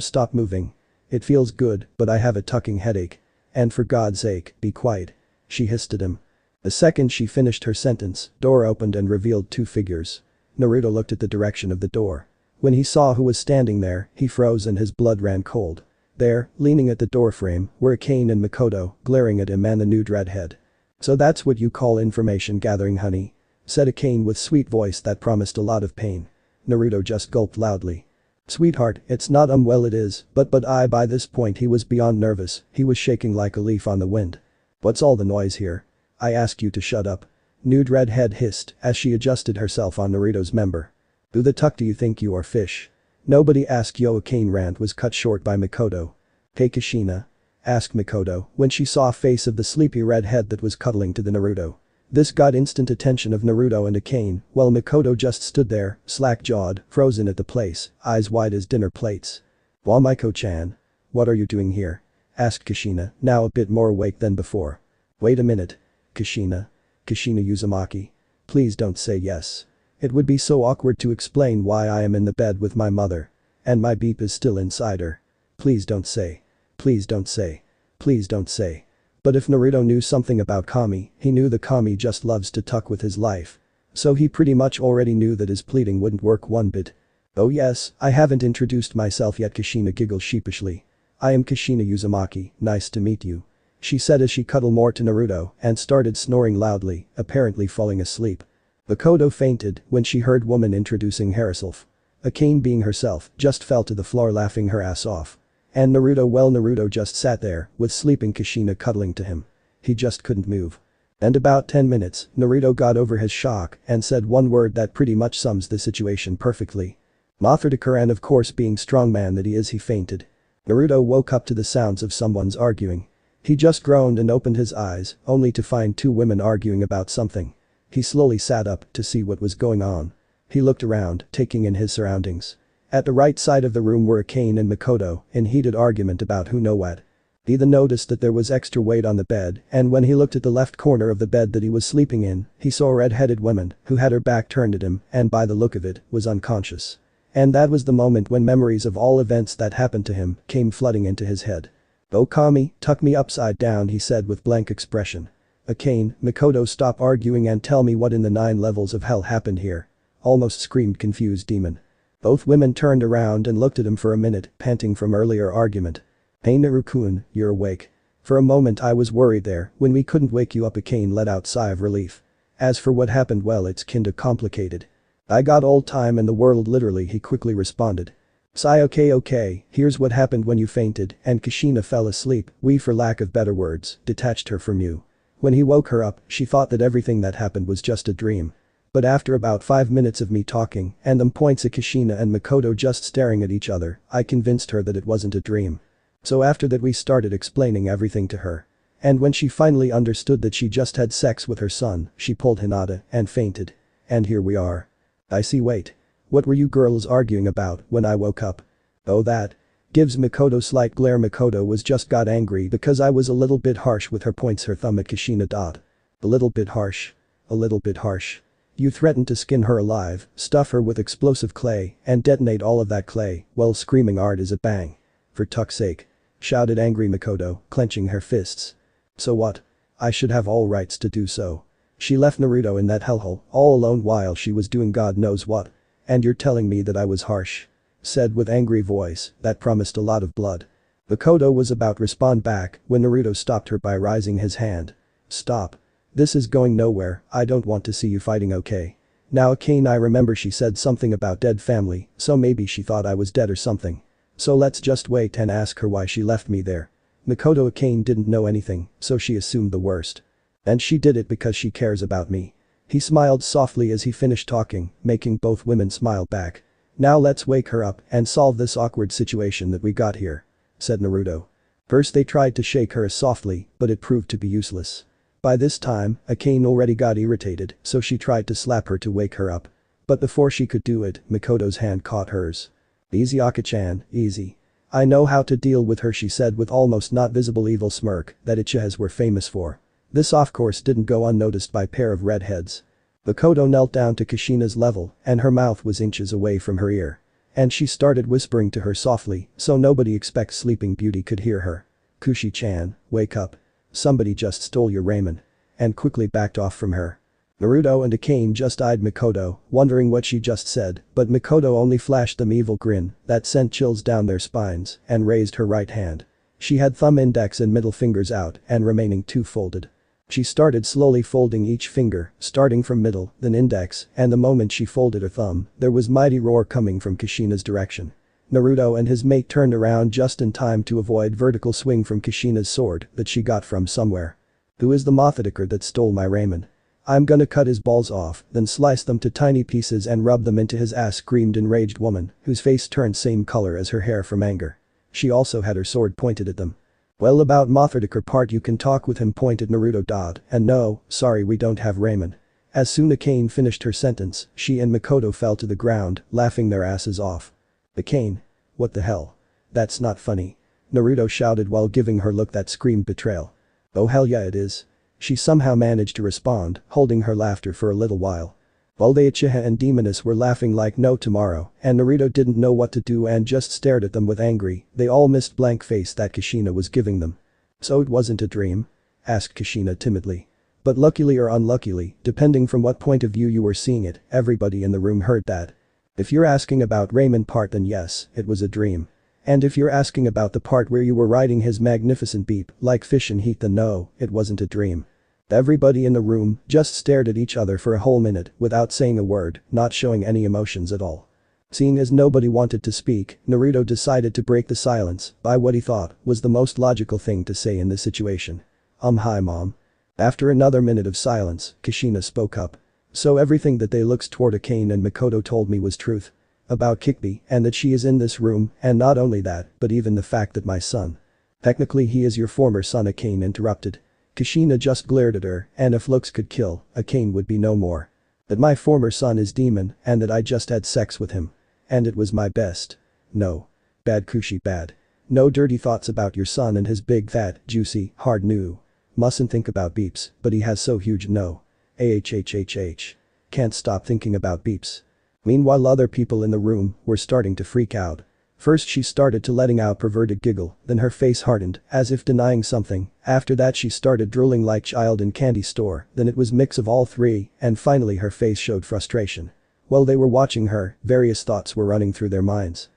Stop moving. It feels good, but I have a tucking headache. And for God's sake, be quiet," she hissed at him. The second she finished her sentence, door opened and revealed 2 figures. Naruto looked at the direction of the door. When he saw who was standing there, he froze and his blood ran cold. There, leaning at the doorframe, were Kane and Makoto, glaring at him and the nude redhead. "So that's what you call information gathering honey?" said a Kane with sweet voice that promised a lot of pain. Naruto just gulped loudly. "Sweetheart, it's not well it is, but by this point he was beyond nervous, he was shaking like a leaf on the wind. "What's all the noise here? I ask you to shut up." Nude redhead hissed as she adjusted herself on Naruto's member. "Who the tuck do you think you are fish?" Nobody asked. Kane rant was cut short by Makoto. "Hey Kushina. asked Mikoto when she saw a face of the sleepy redhead that was cuddling to the Naruto. This got instant attention of Naruto and Akane, while Mikoto just stood there, slack-jawed, frozen at the place, eyes wide as dinner plates. "Wa Miko-chan. What are you doing here?" asked Kushina, now a bit more awake than before. "Wait a minute. Kushina. Kushina Uzumaki. Please don't say yes. It would be so awkward to explain why I am in the bed with my mother. And my beep is still inside her. Please don't say. Please don't say. Please don't say." But if Naruto knew something about Kami, he knew the Kami just loves to tuck with his life. So he pretty much already knew that his pleading wouldn't work one bit. "Oh yes, I haven't introduced myself yet." Kushina giggled sheepishly. "I am Kushina Uzumaki, nice to meet you," she said as she cuddled more to Naruto and started snoring loudly, apparently falling asleep. Mikoto fainted when she heard woman introducing herself. Akane being herself just fell to the floor laughing her ass off. And Naruto just sat there with sleeping Kushina cuddling to him. He just couldn't move. And about 10 minutes, Naruto got over his shock and said one word that pretty much sums the situation perfectly. Mothra, and of course being strongman that he is, he fainted. Naruto woke up to the sounds of someone's arguing. He just groaned and opened his eyes, only to find two women arguing about something. He slowly sat up to see what was going on. He looked around, taking in his surroundings. At the right side of the room were Akane and Mikoto in heated argument about who know what. He then noticed that there was extra weight on the bed, and when he looked at the left corner of the bed that he was sleeping in, he saw a red-headed woman who had her back turned at him and by the look of it, was unconscious. And that was the moment when memories of all events that happened to him came flooding into his head. "Oh Kami, tuck me upside down," he said with blank expression. "Akane, Mikoto, stop arguing and tell me what in the 9 levels of hell happened here," almost screamed confused demon. Both women turned around and looked at him for a minute, panting from earlier argument. "Hey Naru-kun, you're awake. For a moment I was worried there when we couldn't wake you up." Akane let out sigh of relief. "As for what happened, well, it's kinda complicated. I got all time in the world literally," he quickly responded. "Sigh, okay, here's what happened when you fainted and Kushina fell asleep. We, for lack of better words, detached her from you. When he woke her up, she thought that everything that happened was just a dream. But after about 5 minutes of me talking and them points at Kushina and Mikoto just staring at each other, I convinced her that it wasn't a dream. So after that we started explaining everything to her. And when she finally understood that she just had sex with her son, she pulled Hinata and fainted. And here we are." "I see, wait. What were you girls arguing about when I woke up?" "Oh that." Gives Mikoto slight glare. Mikoto was just got angry because I was a little bit harsh with her, points her thumb at Kushina. "A little bit harsh. A little bit harsh. You threatened to skin her alive, stuff her with explosive clay, and detonate all of that clay while screaming art is a bang. For tuck's sake," shouted angry Mikoto, clenching her fists. "So what? I should have all rights to do so. She left Naruto in that hellhole all alone while she was doing God knows what. And you're telling me that I was harsh?" Said with angry voice that promised a lot of blood. Mikoto was about to respond back when Naruto stopped her by raising his hand. "Stop. This is going nowhere. I don't want to see you fighting, okay? Now Akane, I remember she said something about dead family, so maybe she thought I was dead or something. So let's just wait and ask her why she left me there." Mikoto Akane didn't know anything, so she assumed the worst. "And she did it because she cares about me." He smiled softly as he finished talking, making both women smile back. "Now let's wake her up and solve this awkward situation that we got here," said Naruto. First they tried to shake her softly, but it proved to be useless. By this time, Akane already got irritated, so she tried to slap her to wake her up. But before she could do it, Mikoto's hand caught hers. "Easy Aka-chan, easy. I know how to deal with her," she said with almost not visible evil smirk that uchihas were famous for. This of course didn't go unnoticed by a pair of redheads. Mikoto knelt down to Kushina's level and her mouth was inches away from her ear. And she started whispering to her softly so nobody expects Sleeping Beauty could hear her. "Kushi-chan, wake up. Somebody just stole your ramen." And quickly backed off from her. Naruto and Akane just eyed Mikoto, wondering what she just said, but Mikoto only flashed them evil grin that sent chills down their spines and raised her right hand. She had thumb, index and middle fingers out and remaining 2 folded. She started slowly folding each finger, starting from middle, then index, and the moment she folded her thumb, there was mighty roar coming from Kushina's direction. Naruto and his mate turned around just in time to avoid vertical swing from Kushina's sword that she got from somewhere. "Who is the mothadicker that stole my ramen? I'm gonna cut his balls off, then slice them to tiny pieces and rub them into his ass," screamed enraged woman, whose face turned same color as her hair from anger. She also had her sword pointed at them. Well, about Mothradikar part you can talk with him, pointed Naruto. And no, sorry, we don't have ramen. As soon as Kane finished her sentence, she and Makoto fell to the ground, laughing their asses off. The Kane? What the hell? That's not funny. Naruto shouted while giving her look that screamed betrayal. Oh hell yeah it is. She somehow managed to respond, holding her laughter for a little while. While the Uchiha and Demoness were laughing like no tomorrow, and Naruto didn't know what to do and just stared at them with angry, they all missed blank face that Kushina was giving them. So it wasn't a dream? Asked Kushina timidly. But luckily or unluckily, depending from what point of view you were seeing it, everybody in the room heard that. If you're asking about Raymond part, then yes, it was a dream. And if you're asking about the part where you were riding his magnificent beep like fish in heat, then no, it wasn't a dream. Everybody in the room just stared at each other for a whole minute without saying a word, not showing any emotions at all. Seeing as nobody wanted to speak, Naruto decided to break the silence by what he thought was the most logical thing to say in this situation. Hi mom. After another minute of silence, Kushina spoke up. So everything that they looked toward Kane and Makoto told me was truth. About Kyuubi and that she is in this room, and not only that, but even the fact that my son. Technically he is your former son, Kane interrupted. Kushina just glared at her, and if looks could kill, Kane would be no more. That my former son is demon and that I just had sex with him. And it was my best. No. Bad Kushi, bad. No dirty thoughts about your son and his big fat, juicy, hard new. Mustn't think about beeps, but he has so huge no. Can't stop thinking about beeps. Meanwhile other people in the room were starting to freak out. First she started to letting out perverted giggle, then her face hardened, as if denying something, after that she started drooling like child in candy store, then it was mix of all three, and finally her face showed frustration. While they were watching her, various thoughts were running through their minds.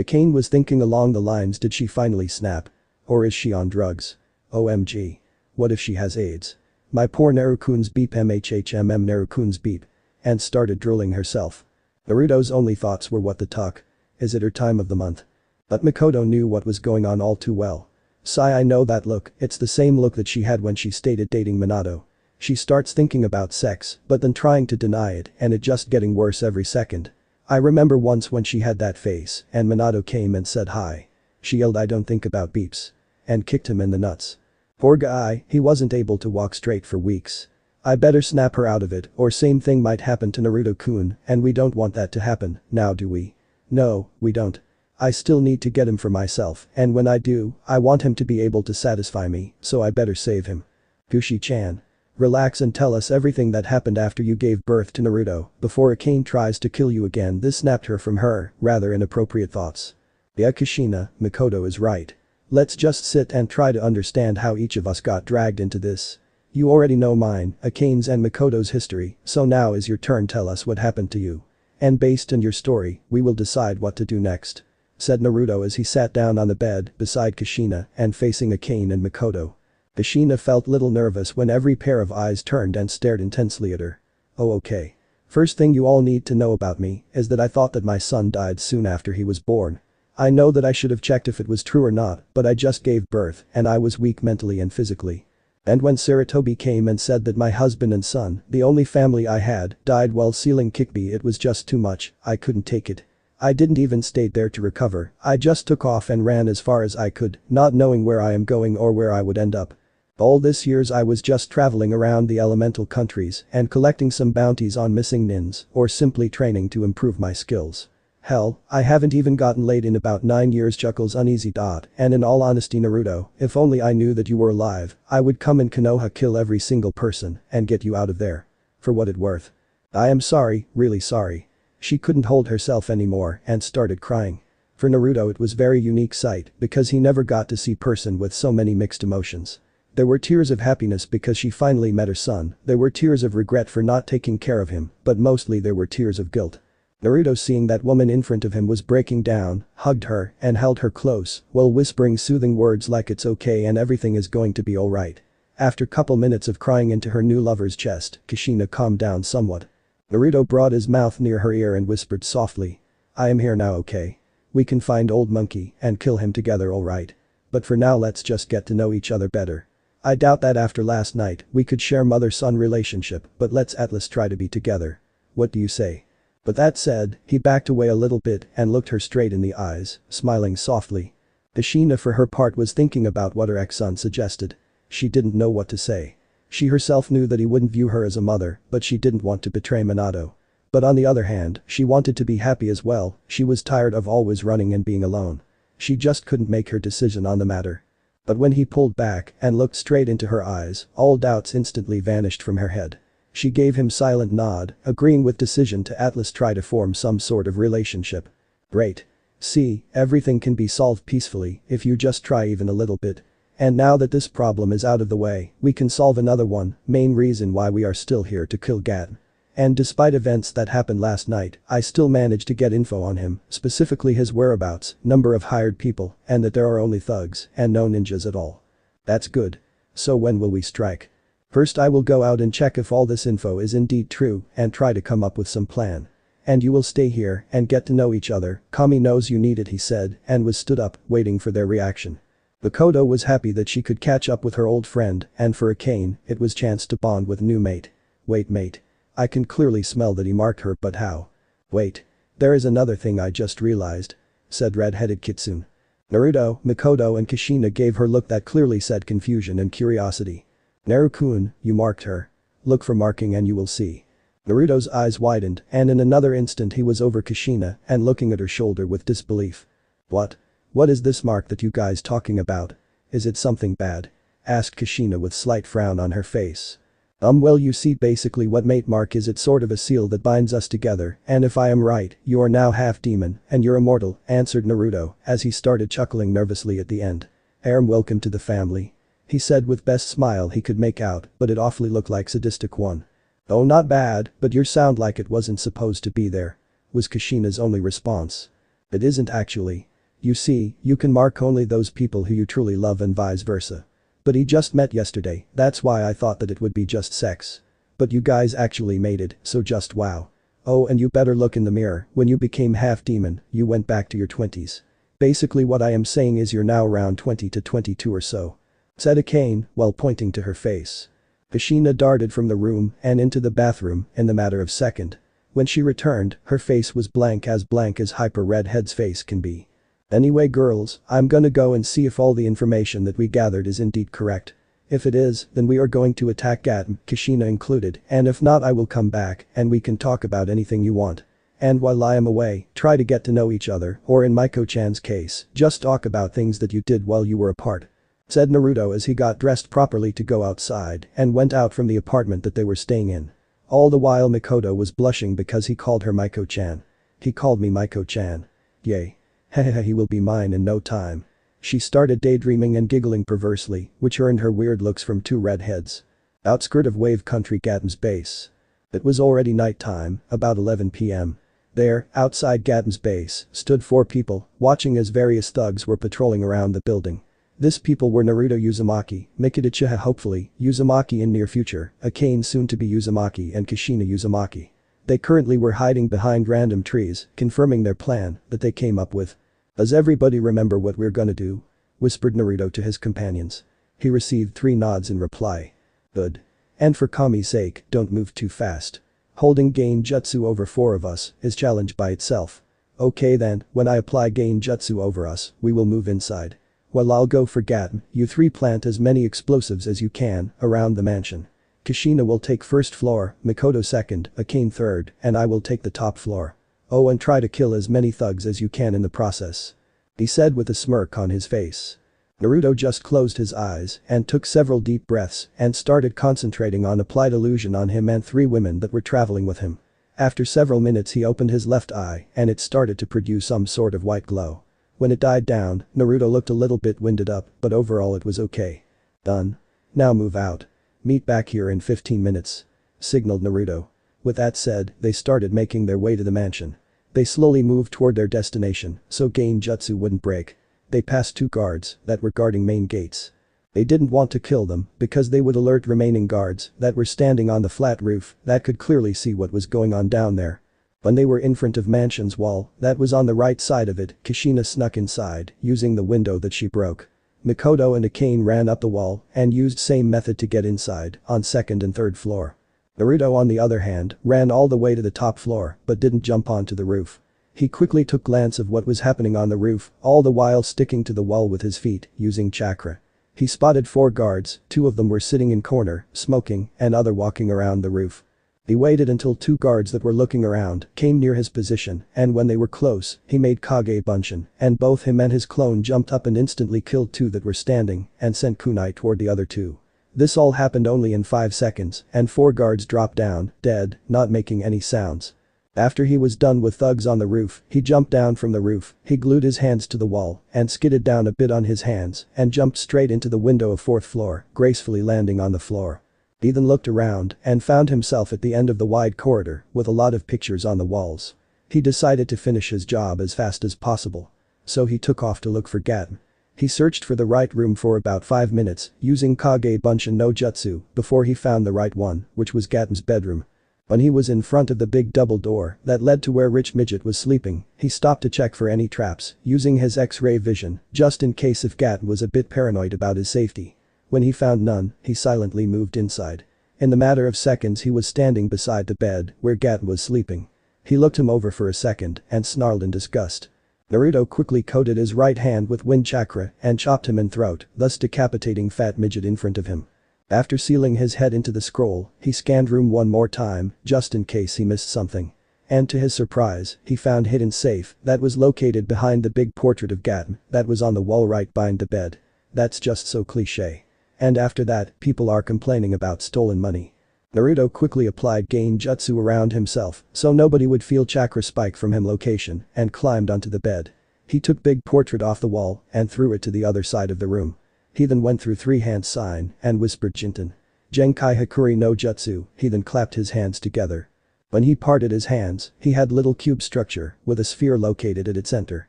Kane was thinking along the lines, did she finally snap? Or is she on drugs? OMG. What if she has AIDS? My poor Narukun's beep Narukun's beep. And started drooling herself. Naruto's only thoughts were what the tuck. Is it her time of the month? But Makoto knew what was going on all too well. Sigh, I know that look, it's the same look that she had when she started dating Minato. She starts thinking about sex, but then trying to deny it and it just getting worse every second. I remember once when she had that face and Minato came and said hi. She yelled I don't think about beeps. And kicked him in the nuts. Poor guy, he wasn't able to walk straight for weeks. I better snap her out of it or same thing might happen to Naruto-kun and we don't want that to happen, now do we? No, we don't. I still need to get him for myself and when I do, I want him to be able to satisfy me, so I better save him. Kushi-chan. Relax and tell us everything that happened after you gave birth to Naruto before Kane tries to kill you again. This snapped her from her rather inappropriate thoughts. Yeah, Kushina, Makoto is right. Let's just sit and try to understand how each of us got dragged into this. You already know mine, Kane's and Makoto's history, so now is your turn, tell us what happened to you. And based on your story, we will decide what to do next. Said Naruto as he sat down on the bed beside Kushina and facing Kane and Makoto. Kushina felt little nervous when every pair of eyes turned and stared intensely at her. Oh okay. First thing you all need to know about me is that I thought that my son died soon after he was born. I know that I should have checked if it was true or not, but I just gave birth and I was weak mentally and physically. And when Sarutobi came and said that my husband and son, the only family I had, died while sealing Kyuubi, it was just too much, I couldn't take it. I didn't even stay there to recover, I just took off and ran as far as I could, not knowing where I am going or where I would end up. All this years I was just traveling around the elemental countries and collecting some bounties on missing nins or simply training to improve my skills. Hell, I haven't even gotten laid in about 9 years, chuckles uneasy. And in all honesty Naruto, if only I knew that you were alive, I would come in Konoha, kill every single person and get you out of there. For what it's worth. I am sorry, really sorry. She couldn't hold herself anymore and started crying. For Naruto it was very unique sight because he never got to see person with so many mixed emotions. There were tears of happiness because she finally met her son, there were tears of regret for not taking care of him, but mostly there were tears of guilt. Naruto, seeing that woman in front of him was breaking down, hugged her and held her close while whispering soothing words like it's okay and everything is going to be alright. After couple minutes of crying into her new lover's chest, Kushina calmed down somewhat. Naruto brought his mouth near her ear and whispered softly. I am here now, okay? We can find old monkey and kill him together, alright? But for now let's just get to know each other better. I doubt that after last night we could share mother-son relationship, but let's at least try to be together. What do you say? But that said, he backed away a little bit and looked her straight in the eyes, smiling softly. Kushina for her part was thinking about what her ex-son suggested. She didn't know what to say. She herself knew that he wouldn't view her as a mother, but she didn't want to betray Minato. But on the other hand, she wanted to be happy as well, she was tired of always running and being alone. She just couldn't make her decision on the matter. But when he pulled back and looked straight into her eyes, all doubts instantly vanished from her head. She gave him silent nod, agreeing with decision to at least try to form some sort of relationship. Great. See, everything can be solved peacefully if you just try even a little bit. And now that this problem is out of the way, we can solve another one, main reason why we are still here to kill Gaten. And despite events that happened last night, I still managed to get info on him, specifically his whereabouts, number of hired people, and that there are only thugs and no ninjas at all. That's good. So when will we strike? First I will go out and check if all this info is indeed true and try to come up with some plan. And you will stay here and get to know each other, Kami knows you need it, he said, and was stood up, waiting for their reaction. Makoto was happy that she could catch up with her old friend, and for Akane, it was chance to bond with new mate. Wait mate. I can clearly smell that he marked her, but how? Wait. There is another thing I just realized, said red-headed Kitsune. Naruto, Makoto and Kushina gave her look that clearly said confusion and curiosity. Naru-kun, you marked her. Look for marking and you will see. Naruto's eyes widened and in another instant he was over Kushina and looking at her shoulder with disbelief. What? What is this mark that you guys talking about? Is it something bad? Asked Kushina with slight frown on her face. Well you see basically what mate mark is, it's sort of a seal that binds us together and if I am right, you are now half demon and you're immortal, answered Naruto as he started chuckling nervously at the end. Harem, welcome to the family. He said with best smile he could make out, but it awfully looked like sadistic one. Oh not bad, but you sound like it wasn't supposed to be there, was Kushina's only response. It isn't actually. You see, you can mark only those people who you truly love and vice versa. But he just met yesterday, that's why I thought that it would be just sex. But you guys actually made it, so just wow. Oh and you better look in the mirror, when you became half demon, you went back to your 20s. Basically what I am saying is you're now around 20 to 22 or so. Said Akane, while pointing to her face. Kushina darted from the room and into the bathroom in the matter of second. When she returned, her face was blank as Hyper Redhead's face can be. Anyway girls, I'm gonna go and see if all the information that we gathered is indeed correct. If it is, then we are going to attack Gaten, Kushina included, and if not I will come back and we can talk about anything you want. And while I am away, try to get to know each other, or in Maiko-chan's case, just talk about things that you did while you were apart. Said Naruto as he got dressed properly to go outside and went out from the apartment that they were staying in. All the while Makoto was blushing because he called her Maiko-chan. He called me Maiko-chan. Yay. Hehehe, he will be mine in no time. She started daydreaming and giggling perversely, which earned her weird looks from two redheads. Outskirt of Wave Country Gaten's base. It was already nighttime, about 11 p.m. There, outside Gaten's base, stood 4 people, watching as various thugs were patrolling around the building. These people were Naruto Uzumaki, Mikita Uchiha hopefully, Uzumaki in near future, Akane soon to be Uzumaki and Kushina Uzumaki. They currently were hiding behind random trees, confirming their plan that they came up with. Does everybody remember what we're gonna do? Whispered Naruto to his companions. He received 3 nods in reply. Good. And for Kami's sake, don't move too fast. Holding Gain Jutsu over 4 of us is challenge by itself. Okay then, when I apply Gain Jutsu over us, we will move inside. While I'll go for Gaten, you 3 plant as many explosives as you can around the mansion. Kushina will take first floor, Makoto second, Akane third, and I will take the top floor. Oh and try to kill as many thugs as you can in the process. He said with a smirk on his face. Naruto just closed his eyes and took several deep breaths and started concentrating on applied illusion on him and 3 women that were traveling with him. After several minutes he opened his left eye and it started to produce some sort of white glow. When it died down, Naruto looked a little bit winded up, but overall it was okay. Done. Now move out. Meet back here in 15 minutes. Signaled Naruto. With that said, they started making their way to the mansion. They slowly moved toward their destination, so Gain Jutsu wouldn't break. They passed 2 guards that were guarding main gates. They didn't want to kill them because they would alert remaining guards that were standing on the flat roof that could clearly see what was going on down there. When they were in front of mansion's wall that was on the right side of it, Kushina snuck inside using the window that she broke. Makoto and Akane ran up the wall and used same method to get inside on 2nd and 3rd floor. Naruto on the other hand ran all the way to the top floor but didn't jump onto the roof. He quickly took glance of what was happening on the roof, all the while sticking to the wall with his feet, using chakra. He spotted 4 guards, 2 of them were sitting in corner, smoking, and other walking around the roof. He waited until 2 guards that were looking around came near his position, and when they were close, he made Kage Bunshin, and both him and his clone jumped up and instantly killed 2 that were standing and sent kunai toward the other 2. This all happened only in 5 seconds, and 4 guards dropped down, dead, not making any sounds. After he was done with thugs on the roof, he jumped down from the roof, he glued his hands to the wall, and skidded down a bit on his hands, and jumped straight into the window of 4th floor, gracefully landing on the floor. He then looked around and found himself at the end of the wide corridor with a lot of pictures on the walls. He decided to finish his job as fast as possible. So he took off to look for Gaten. He searched for the right room for about 5 minutes, using Kage Bunshin no Jutsu, before he found the right one, which was Gaten's bedroom. When he was in front of the big double door that led to where Rich Midget was sleeping, he stopped to check for any traps, using his X-ray vision, just in case if Gaten was a bit paranoid about his safety. When he found none, he silently moved inside. In the matter of seconds he was standing beside the bed where Gaten was sleeping. He looked him over for a second and snarled in disgust. Naruto quickly coated his right hand with wind chakra and chopped him in throat, thus decapitating Fat Midget in front of him. After sealing his head into the scroll, he scanned room one more time, just in case he missed something. And to his surprise, he found hidden safe that was located behind the big portrait of Gaten that was on the wall right behind the bed. That's just so cliché. And after that, people are complaining about stolen money. Naruto quickly applied Gain Jutsu around himself so nobody would feel chakra spike from him location and climbed onto the bed. He took big portrait off the wall and threw it to the other side of the room. He then went through 3-hand sign and whispered Jinten. Genkai Hakuri no Jutsu, he then clapped his hands together. When he parted his hands, he had little cube structure with a sphere located at its center.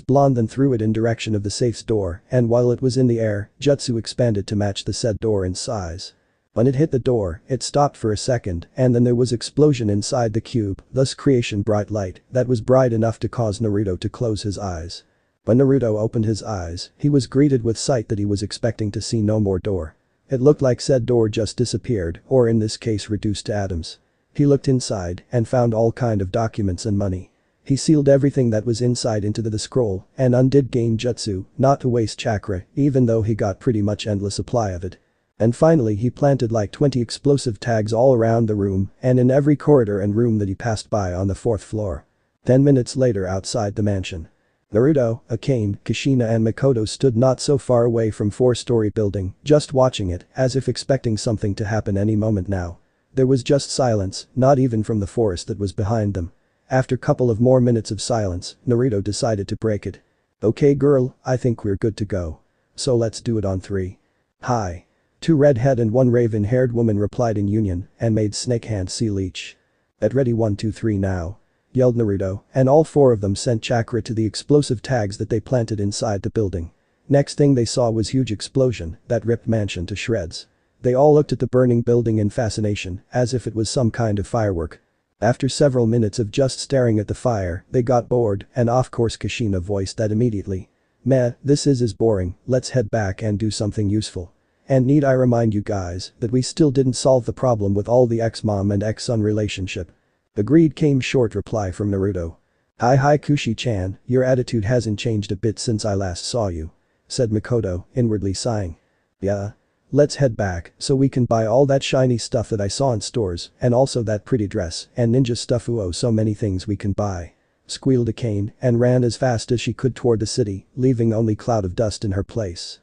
Blonde then threw it in direction of the safe's door, and while it was in the air, Jutsu expanded to match the said door in size. When it hit the door, it stopped for a second and then there was explosion inside the cube, thus creation bright light that was bright enough to cause Naruto to close his eyes. When Naruto opened his eyes, he was greeted with sight that he was expecting to see no more door. It looked like said door just disappeared, or in this case reduced to atoms. He looked inside and found all kind of documents and money. He sealed everything that was inside into the scroll and undid Gain Jutsu, not to waste chakra, even though he got pretty much endless supply of it. And finally he planted like 20 explosive tags all around the room and in every corridor and room that he passed by on the 4th floor. 10 minutes later outside the mansion. Naruto, Akane, Kushina and Makoto stood not so far away from 4-story building, just watching it, as if expecting something to happen any moment now. There was just silence, not even from the forest that was behind them. After couple of more minutes of silence, Naruto decided to break it. Okay girl, I think we're good to go. So let's do it on 3. Hi. 2 redhead and 1 raven-haired woman replied in union and made snake hand seal each. At ready 1 2 3 now. Yelled Naruto, and all 4 of them sent chakra to the explosive tags that they planted inside the building. Next thing they saw was huge explosion that ripped mansion to shreds. They all looked at the burning building in fascination, as if it was some kind of firework. After several minutes of just staring at the fire, they got bored and of course Kushina voiced that immediately. Meh, this is boring, let's head back and do something useful. And need I remind you guys that we still didn't solve the problem with all the ex-mom and ex-son relationship. Agreed came short reply from Naruto. Hi Kushi-chan, your attitude hasn't changed a bit since I last saw you. Said Makoto, inwardly sighing. Yeah. Let's head back so we can buy all that shiny stuff that I saw in stores and also that pretty dress and ninja stuff. Oh, so many things we can buy. Squealed Akane and ran as fast as she could toward the city, leaving only cloud of dust in her place.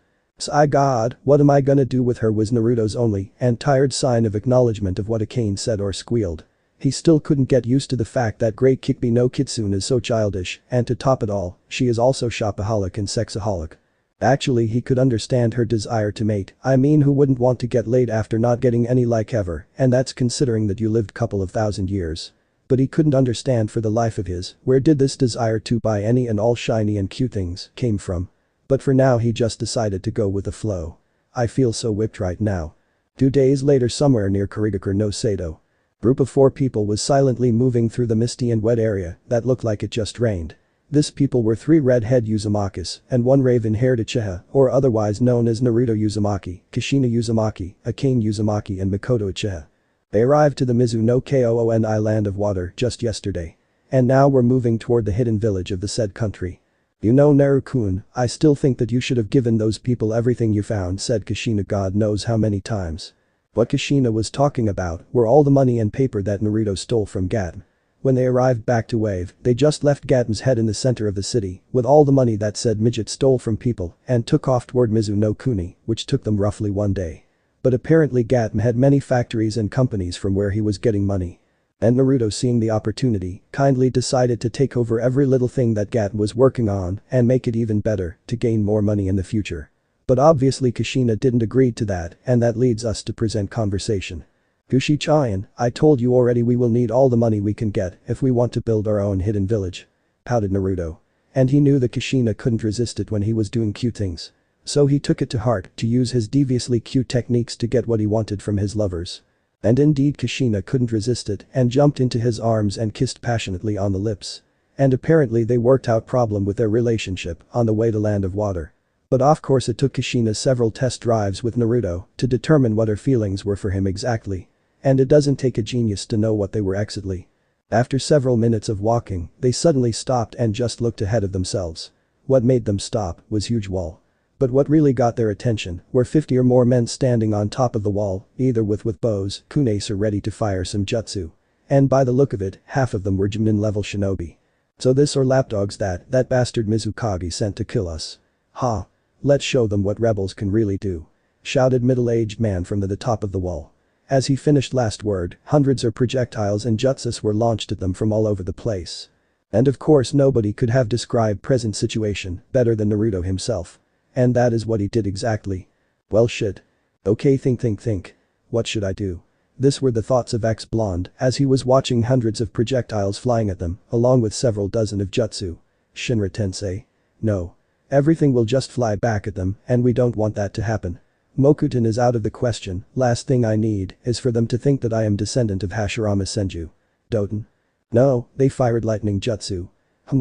"My god, what am I gonna do with her?" was Naruto's only and tired sign of acknowledgement of what Akane said or squealed. He still couldn't get used to the fact that Great Kyuubi no Kitsune is so childish and to top it all, she is also shopaholic and sexaholic. Actually he could understand her desire to mate, I mean who wouldn't want to get laid after not getting any like ever, and that's considering that you lived couple of thousand years. But he couldn't understand for the life of his where did this desire to buy any and all shiny and cute things came from. But for now he just decided to go with the flow. I feel so whipped right now. 2 days later somewhere near Kurigakure no Sato. Group of 4 people was silently moving through the misty and wet area that looked like it just rained. This people were 3 redhead Uzumakis and 1 raven-haired Uchiha, or otherwise known as Naruto Uzumaki, Kushina Uzumaki, Akane Uzumaki and Makoto Uchiha. They arrived to the Mizu no Koon island of water just yesterday. and now we're moving toward the hidden village of the said country. You know Naru-kun, I still think that you should have given those people everything you found, said Kushina God knows how many times. What Kushina was talking about were all the money and paper that Naruto stole from Gatem. When they arrived back to Wave, they just left Gatem's head in the center of the city with all the money that said midget stole from people and took off toward Mizu no Kuni, which took them roughly one day. But apparently Gatem had many factories and companies from where he was getting money. And Naruto, seeing the opportunity, kindly decided to take over every little thing that Gatem was working on and make it even better to gain more money in the future. But obviously Kushina didn't agree to that, and that leads us to present conversation. Kushi-chan, I told you already we will need all the money we can get if we want to build our own hidden village. Pouted Naruto. And he knew that Kushina couldn't resist it when he was doing cute things. So he took it to heart to use his deviously cute techniques to get what he wanted from his lovers. And indeed Kushina couldn't resist it and jumped into his arms and kissed passionately on the lips. And apparently they worked out problem with their relationship on the way to Land of Water. But of course it took Kushina several test drives with Naruto to determine what her feelings were for him exactly. And it doesn't take a genius to know what they were exactly. After several minutes of walking, they suddenly stopped and just looked ahead of themselves. What made them stop was huge wall. But what really got their attention were 50 or more men standing on top of the wall, either with bows, kunes or ready to fire some jutsu. And by the look of it, half of them were Junin level shinobi. So this or lapdogs that bastard Mizukage sent to kill us. Ha. Let's show them what rebels can really do. Shouted middle-aged man from the top of the wall. As he finished last word, hundreds of projectiles and jutsus were launched at them from all over the place. And of course nobody could have described present situation better than Naruto himself. And that is what he did exactly. Well shit. Okay, think. What should I do? This were the thoughts of ex-blonde as he was watching hundreds of projectiles flying at them, along with several dozen of jutsu. Shinra Tensei. No. Everything will just fly back at them, and we don't want that to happen. Mokuton is out of the question, last thing I need is for them to think that I am descendant of Hashirama Senju. Doten. No, they fired lightning jutsu.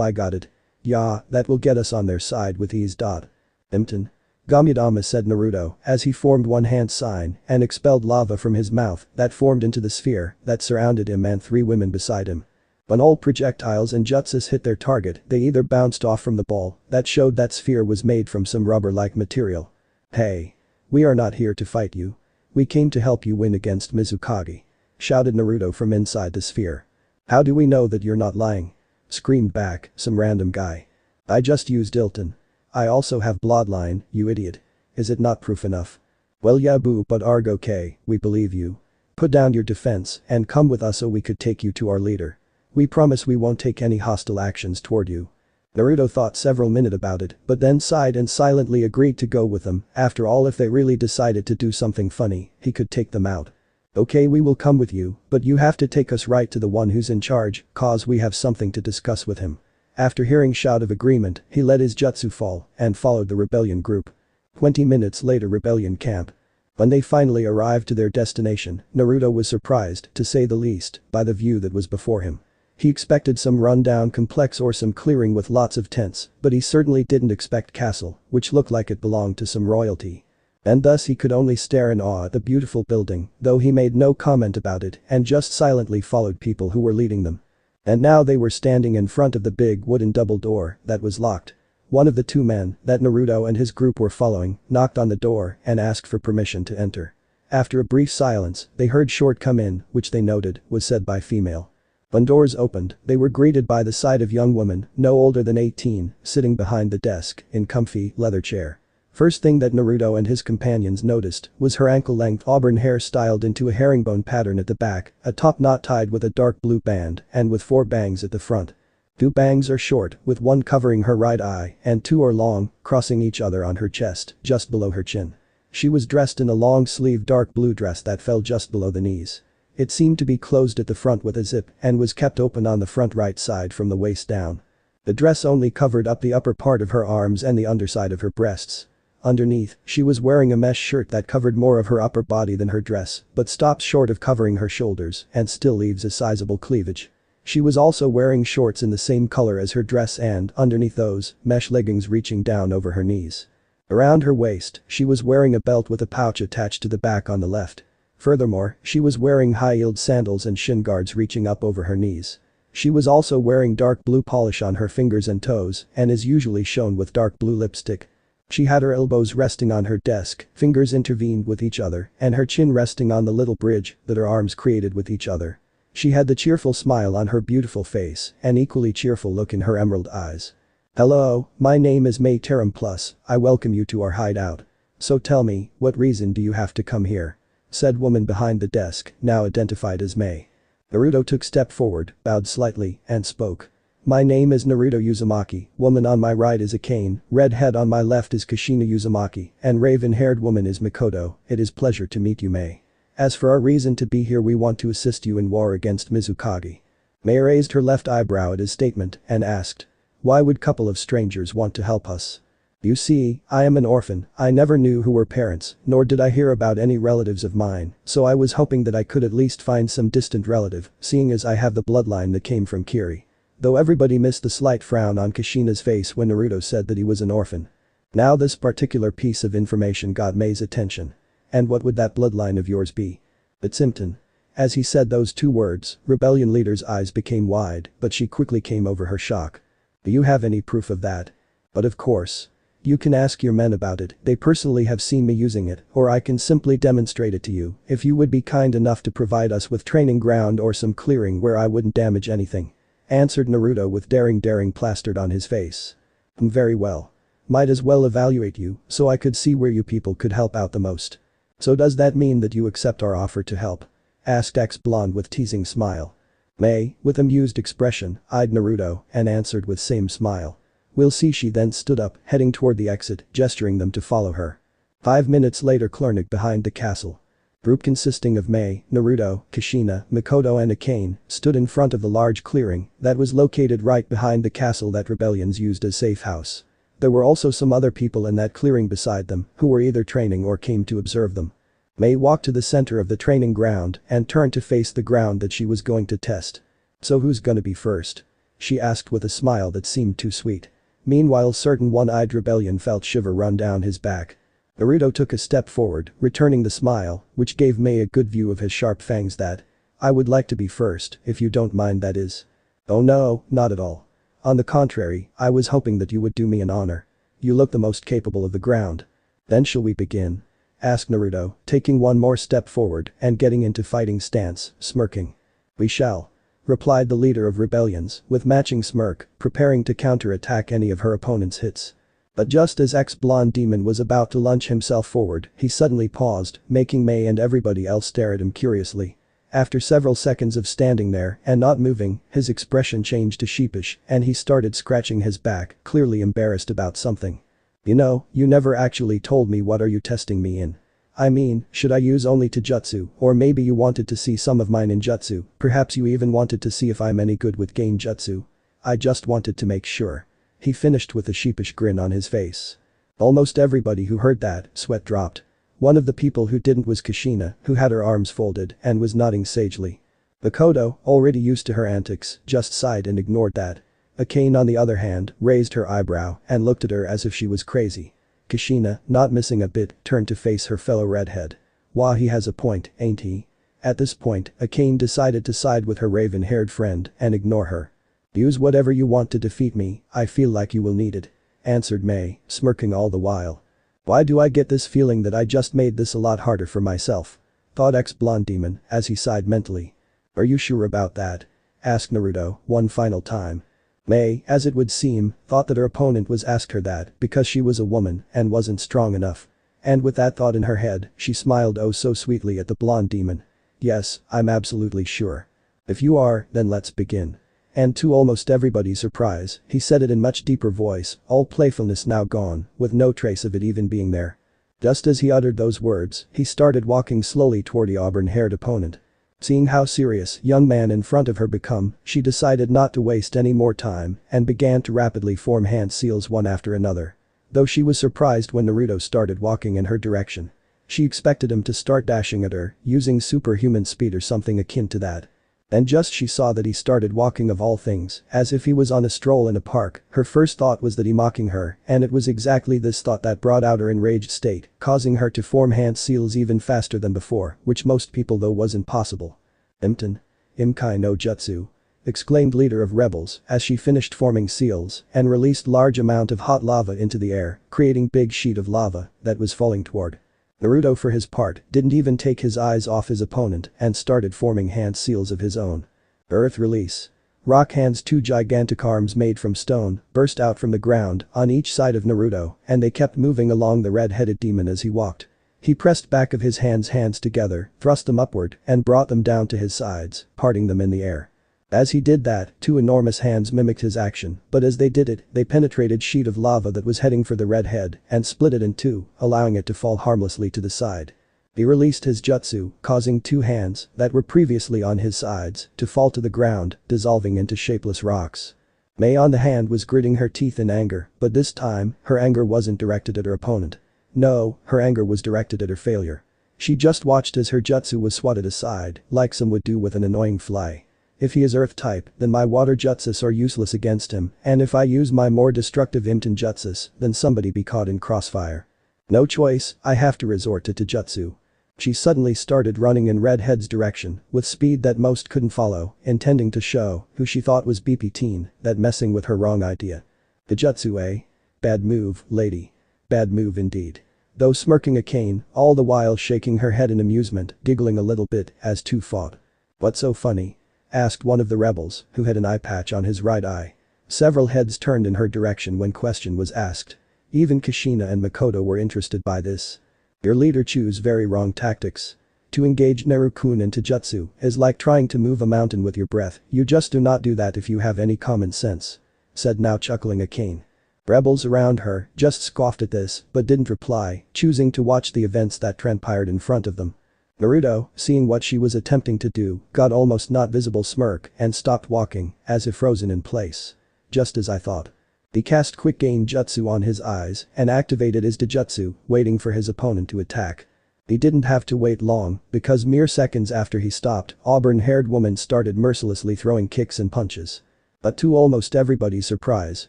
I got it. Yeah, that will get us on their side with ease. Imton. Gamyudama, said Naruto as he formed one hand sign and expelled lava from his mouth that formed into the sphere that surrounded him and 3 women beside him. When all projectiles and jutsus hit their target, they either bounced off from the ball that showed that sphere was made from some rubber-like material. Hey. We are not here to fight you. We came to help you win against Mizukage. Shouted Naruto from inside the sphere. How do we know that you're not lying? Screamed back some random guy. I just used Ilton. I also have bloodline, you idiot. Is it not proof enough? Well yeah boo, but okay, we believe you. Put down your defense and come with us so we could take you to our leader. We promise we won't take any hostile actions toward you. Naruto thought several minutes about it but then sighed and silently agreed to go with them. After all, if they really decided to do something funny, he could take them out. Okay, we will come with you, but you have to take us right to the one who's in charge, cause we have something to discuss with him. After hearing shout of agreement, he let his jutsu fall and followed the rebellion group. 20 minutes later, rebellion camp. When they finally arrived to their destination, Naruto was surprised, to say the least, by the view that was before him. He expected some rundown complex or some clearing with lots of tents, but he certainly didn't expect castle, which looked like it belonged to some royalty. And thus he could only stare in awe at the beautiful building, though he made no comment about it and just silently followed people who were leading them. And now they were standing in front of the big wooden double door that was locked. One of the 2 men that Naruto and his group were following knocked on the door and asked for permission to enter. After a brief silence, they heard short come in, which they noted was said by female. When doors opened, they were greeted by the sight of young woman, no older than 18, sitting behind the desk in comfy leather chair. First thing that Naruto and his companions noticed was her ankle-length auburn hair styled into a herringbone pattern at the back, a top knot tied with a dark blue band and with 4 bangs at the front. 2 bangs are short, with one covering her right eye and 2 are long, crossing each other on her chest, just below her chin. She was dressed in a long-sleeved dark blue dress that fell just below the knees. It seemed to be closed at the front with a zip and was kept open on the front right side from the waist down. The dress only covered up the upper part of her arms and the underside of her breasts. Underneath, she was wearing a mesh shirt that covered more of her upper body than her dress, but stops short of covering her shoulders and still leaves a sizable cleavage. She was also wearing shorts in the same color as her dress and, underneath those, mesh leggings reaching down over her knees. Around her waist, she was wearing a belt with a pouch attached to the back on the left. Furthermore, she was wearing high-heeled sandals and shin guards reaching up over her knees. She was also wearing dark blue polish on her fingers and toes and is usually shown with dark blue lipstick. She had her elbows resting on her desk, fingers intervened with each other, and her chin resting on the little bridge that her arms created with each other. She had the cheerful smile on her beautiful face, an equally cheerful look in her emerald eyes. "Hello, my name is May Taram Plus, I welcome you to our hideout. So tell me, what reason do you have to come here?" said woman behind the desk, now identified as May. Naruto took step forward, bowed slightly, and spoke. "My name is Naruto Uzumaki, woman on my right is Akane, red head on my left is Kushina Uzumaki, and raven-haired woman is Mikoto, it is pleasure to meet you May. As for our reason to be here we want to assist you in war against Mizukage." May raised her left eyebrow at his statement and asked. "Why would couple of strangers want to help us?" "You see, I am an orphan, I never knew who were parents, nor did I hear about any relatives of mine, so I was hoping that I could at least find some distant relative, seeing as I have the bloodline that came from Kiri." Though everybody missed the slight frown on Kushina's face when Naruto said that he was an orphan. Now this particular piece of information got May's attention. "And what would that bloodline of yours be?" "It's Imton." As he said those two words, rebellion leader's eyes became wide, but she quickly came over her shock. "Do you have any proof of that?" "But of course. You can ask your men about it, they personally have seen me using it, or I can simply demonstrate it to you, if you would be kind enough to provide us with training ground or some clearing where I wouldn't damage anything," answered Naruto with daring plastered on his face. "Very well. Might as well evaluate you, so I could see where you people could help out the most. So does that mean that you accept our offer to help?" asked ex-blonde with teasing smile. May, with amused expression, eyed Naruto and answered with same smile. "We'll see." She then stood up, heading toward the exit, gesturing them to follow her. 5 minutes later Clernic behind the castle. Group consisting of May, Naruto, Kushina, Mikoto and Akane stood in front of the large clearing that was located right behind the castle that rebellions used as safe house. There were also some other people in that clearing beside them who were either training or came to observe them. May walked to the center of the training ground and turned to face the ground that she was going to test. "So who's gonna be first?" she asked with a smile that seemed too sweet. Meanwhile certain one-eyed rebellion felt shiver run down his back. Naruto took a step forward, returning the smile, which gave May a good view of his sharp fangs. "That. I would like to be first, if you don't mind that is." "Oh no, not at all. On the contrary, I was hoping that you would do me an honor. You look the most capable of the ground." "Then shall we begin?" asked Naruto, taking one more step forward and getting into fighting stance, smirking. "We shall," replied the leader of rebellions with matching smirk, preparing to counter-attack any of her opponent's hits. But just as ex-blonde demon was about to launch himself forward, he suddenly paused, making May and everybody else stare at him curiously. After several seconds of standing there and not moving, his expression changed to sheepish and he started scratching his back, clearly embarrassed about something. "You know, you never actually told me what are you testing me in. I mean, should I use only Taijutsu, or maybe you wanted to see some of my ninjutsu, perhaps you even wanted to see if I'm any good with genjutsu. I just wanted to make sure." He finished with a sheepish grin on his face. Almost everybody who heard that, sweat dropped. One of the people who didn't was Kushina, who had her arms folded and was nodding sagely. Mikoto, already used to her antics, just sighed and ignored that. Akane on the other hand, raised her eyebrow and looked at her as if she was crazy. Kushina, not missing a bit, turned to face her fellow redhead. "Wah, he has a point, ain't he?" At this point, Akane decided to side with her raven-haired friend and ignore her. "Use whatever you want to defeat me, I feel like you will need it," answered May, smirking all the while. "Why do I get this feeling that I just made this a lot harder for myself?" thought ex-blonde demon as he sighed mentally. "Are you sure about that?" asked Naruto one final time. May, as it would seem, thought that her opponent was asked her that because she was a woman and wasn't strong enough. And with that thought in her head, she smiled oh so sweetly at the blonde demon. "Yes, I'm absolutely sure. If you are, then let's begin." And to almost everybody's surprise, he said it in much deeper voice, all playfulness now gone, with no trace of it even being there. Just as he uttered those words, he started walking slowly toward the auburn-haired opponent. Seeing how serious young man in front of her become, she decided not to waste any more time and began to rapidly form hand seals one after another. Though she was surprised when Naruto started walking in her direction. She expected him to start dashing at her, using superhuman speed or something akin to that. And just she saw that he started walking of all things, as if he was on a stroll in a park, her first thought was that he mocking her, and it was exactly this thought that brought out her enraged state, causing her to form hand seals even faster than before, which most people though wasn't possible. "Imton. Imkai no Jutsu." exclaimed leader of rebels as she finished forming seals and released large amount of hot lava into the air, creating big sheet of lava that was falling toward. Naruto for his part didn't even take his eyes off his opponent and started forming hand seals of his own. Earth release. Rock hands, two gigantic arms made from stone, burst out from the ground on each side of Naruto and they kept moving along the red-headed demon as he walked. He pressed back of his hands together, thrust them upward and brought them down to his sides, parting them in the air. As he did that, two enormous hands mimicked his action, but as they did it, they penetrated sheet of lava that was heading for the red head and split it in two, allowing it to fall harmlessly to the side. He released his jutsu, causing two hands that were previously on his sides to fall to the ground, dissolving into shapeless rocks. Mei on the hand was gritting her teeth in anger, but this time, her anger wasn't directed at her opponent. No, her anger was directed at her failure. She just watched as her jutsu was swatted aside, like some would do with an annoying fly. If he is earth type, then my water jutsus are useless against him, and if I use my more destructive Imton jutsus, then somebody be caught in crossfire. No choice, I have to resort to jutsu. She suddenly started running in Redhead's direction with speed that most couldn't follow, intending to show who she thought was BP teen that messing with her wrong idea. The jutsu, eh? Bad move, lady. Bad move indeed. Though smirking a cane, all the while shaking her head in amusement, giggling a little bit as two fought. What's so funny? Asked one of the rebels who had an eye patch on his right eye. Several heads turned in her direction when question was asked. Even Kushina and Makoto were interested by this. Your leader choose very wrong tactics. To engage Naru-kun into jutsu is like trying to move a mountain with your breath, you just do not do that if you have any common sense. Said now chuckling a cane. Rebels around her just scoffed at this but didn't reply, choosing to watch the events that transpired in front of them. Naruto, seeing what she was attempting to do, got almost not visible smirk and stopped walking, as if frozen in place. Just as I thought. He cast quick gain jutsu on his eyes and activated his Dojutsu, waiting for his opponent to attack. He didn't have to wait long because mere seconds after he stopped, auburn-haired woman started mercilessly throwing kicks and punches. But to almost everybody's surprise,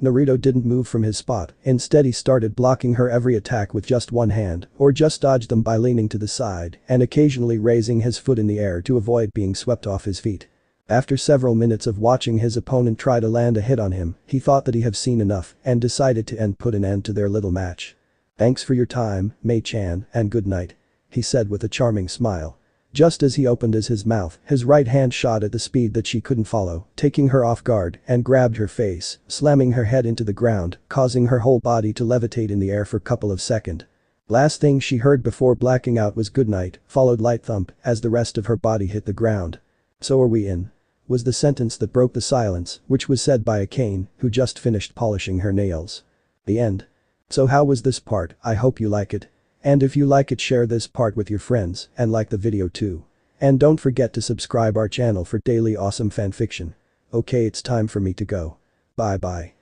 Naruto didn't move from his spot, instead he started blocking her every attack with just one hand or just dodged them by leaning to the side and occasionally raising his foot in the air to avoid being swept off his feet. After several minutes of watching his opponent try to land a hit on him, he thought that he have seen enough and decided to put an end to their little match. Thanks for your time, Mei-chan, and good night. He said with a charming smile. Just as he opened his mouth, his right hand shot at the speed that she couldn't follow, taking her off guard and grabbed her face, slamming her head into the ground, causing her whole body to levitate in the air for a couple of seconds. Last thing she heard before blacking out was goodnight, followed light thump as the rest of her body hit the ground. So are we in? Was the sentence that broke the silence, which was said by a cane who just finished polishing her nails. The end. So how was this part? I hope you like it. And if you like it, share this part with your friends and like the video too. And don't forget to subscribe our channel for daily awesome fanfiction. Okay, it's time for me to go. Bye bye.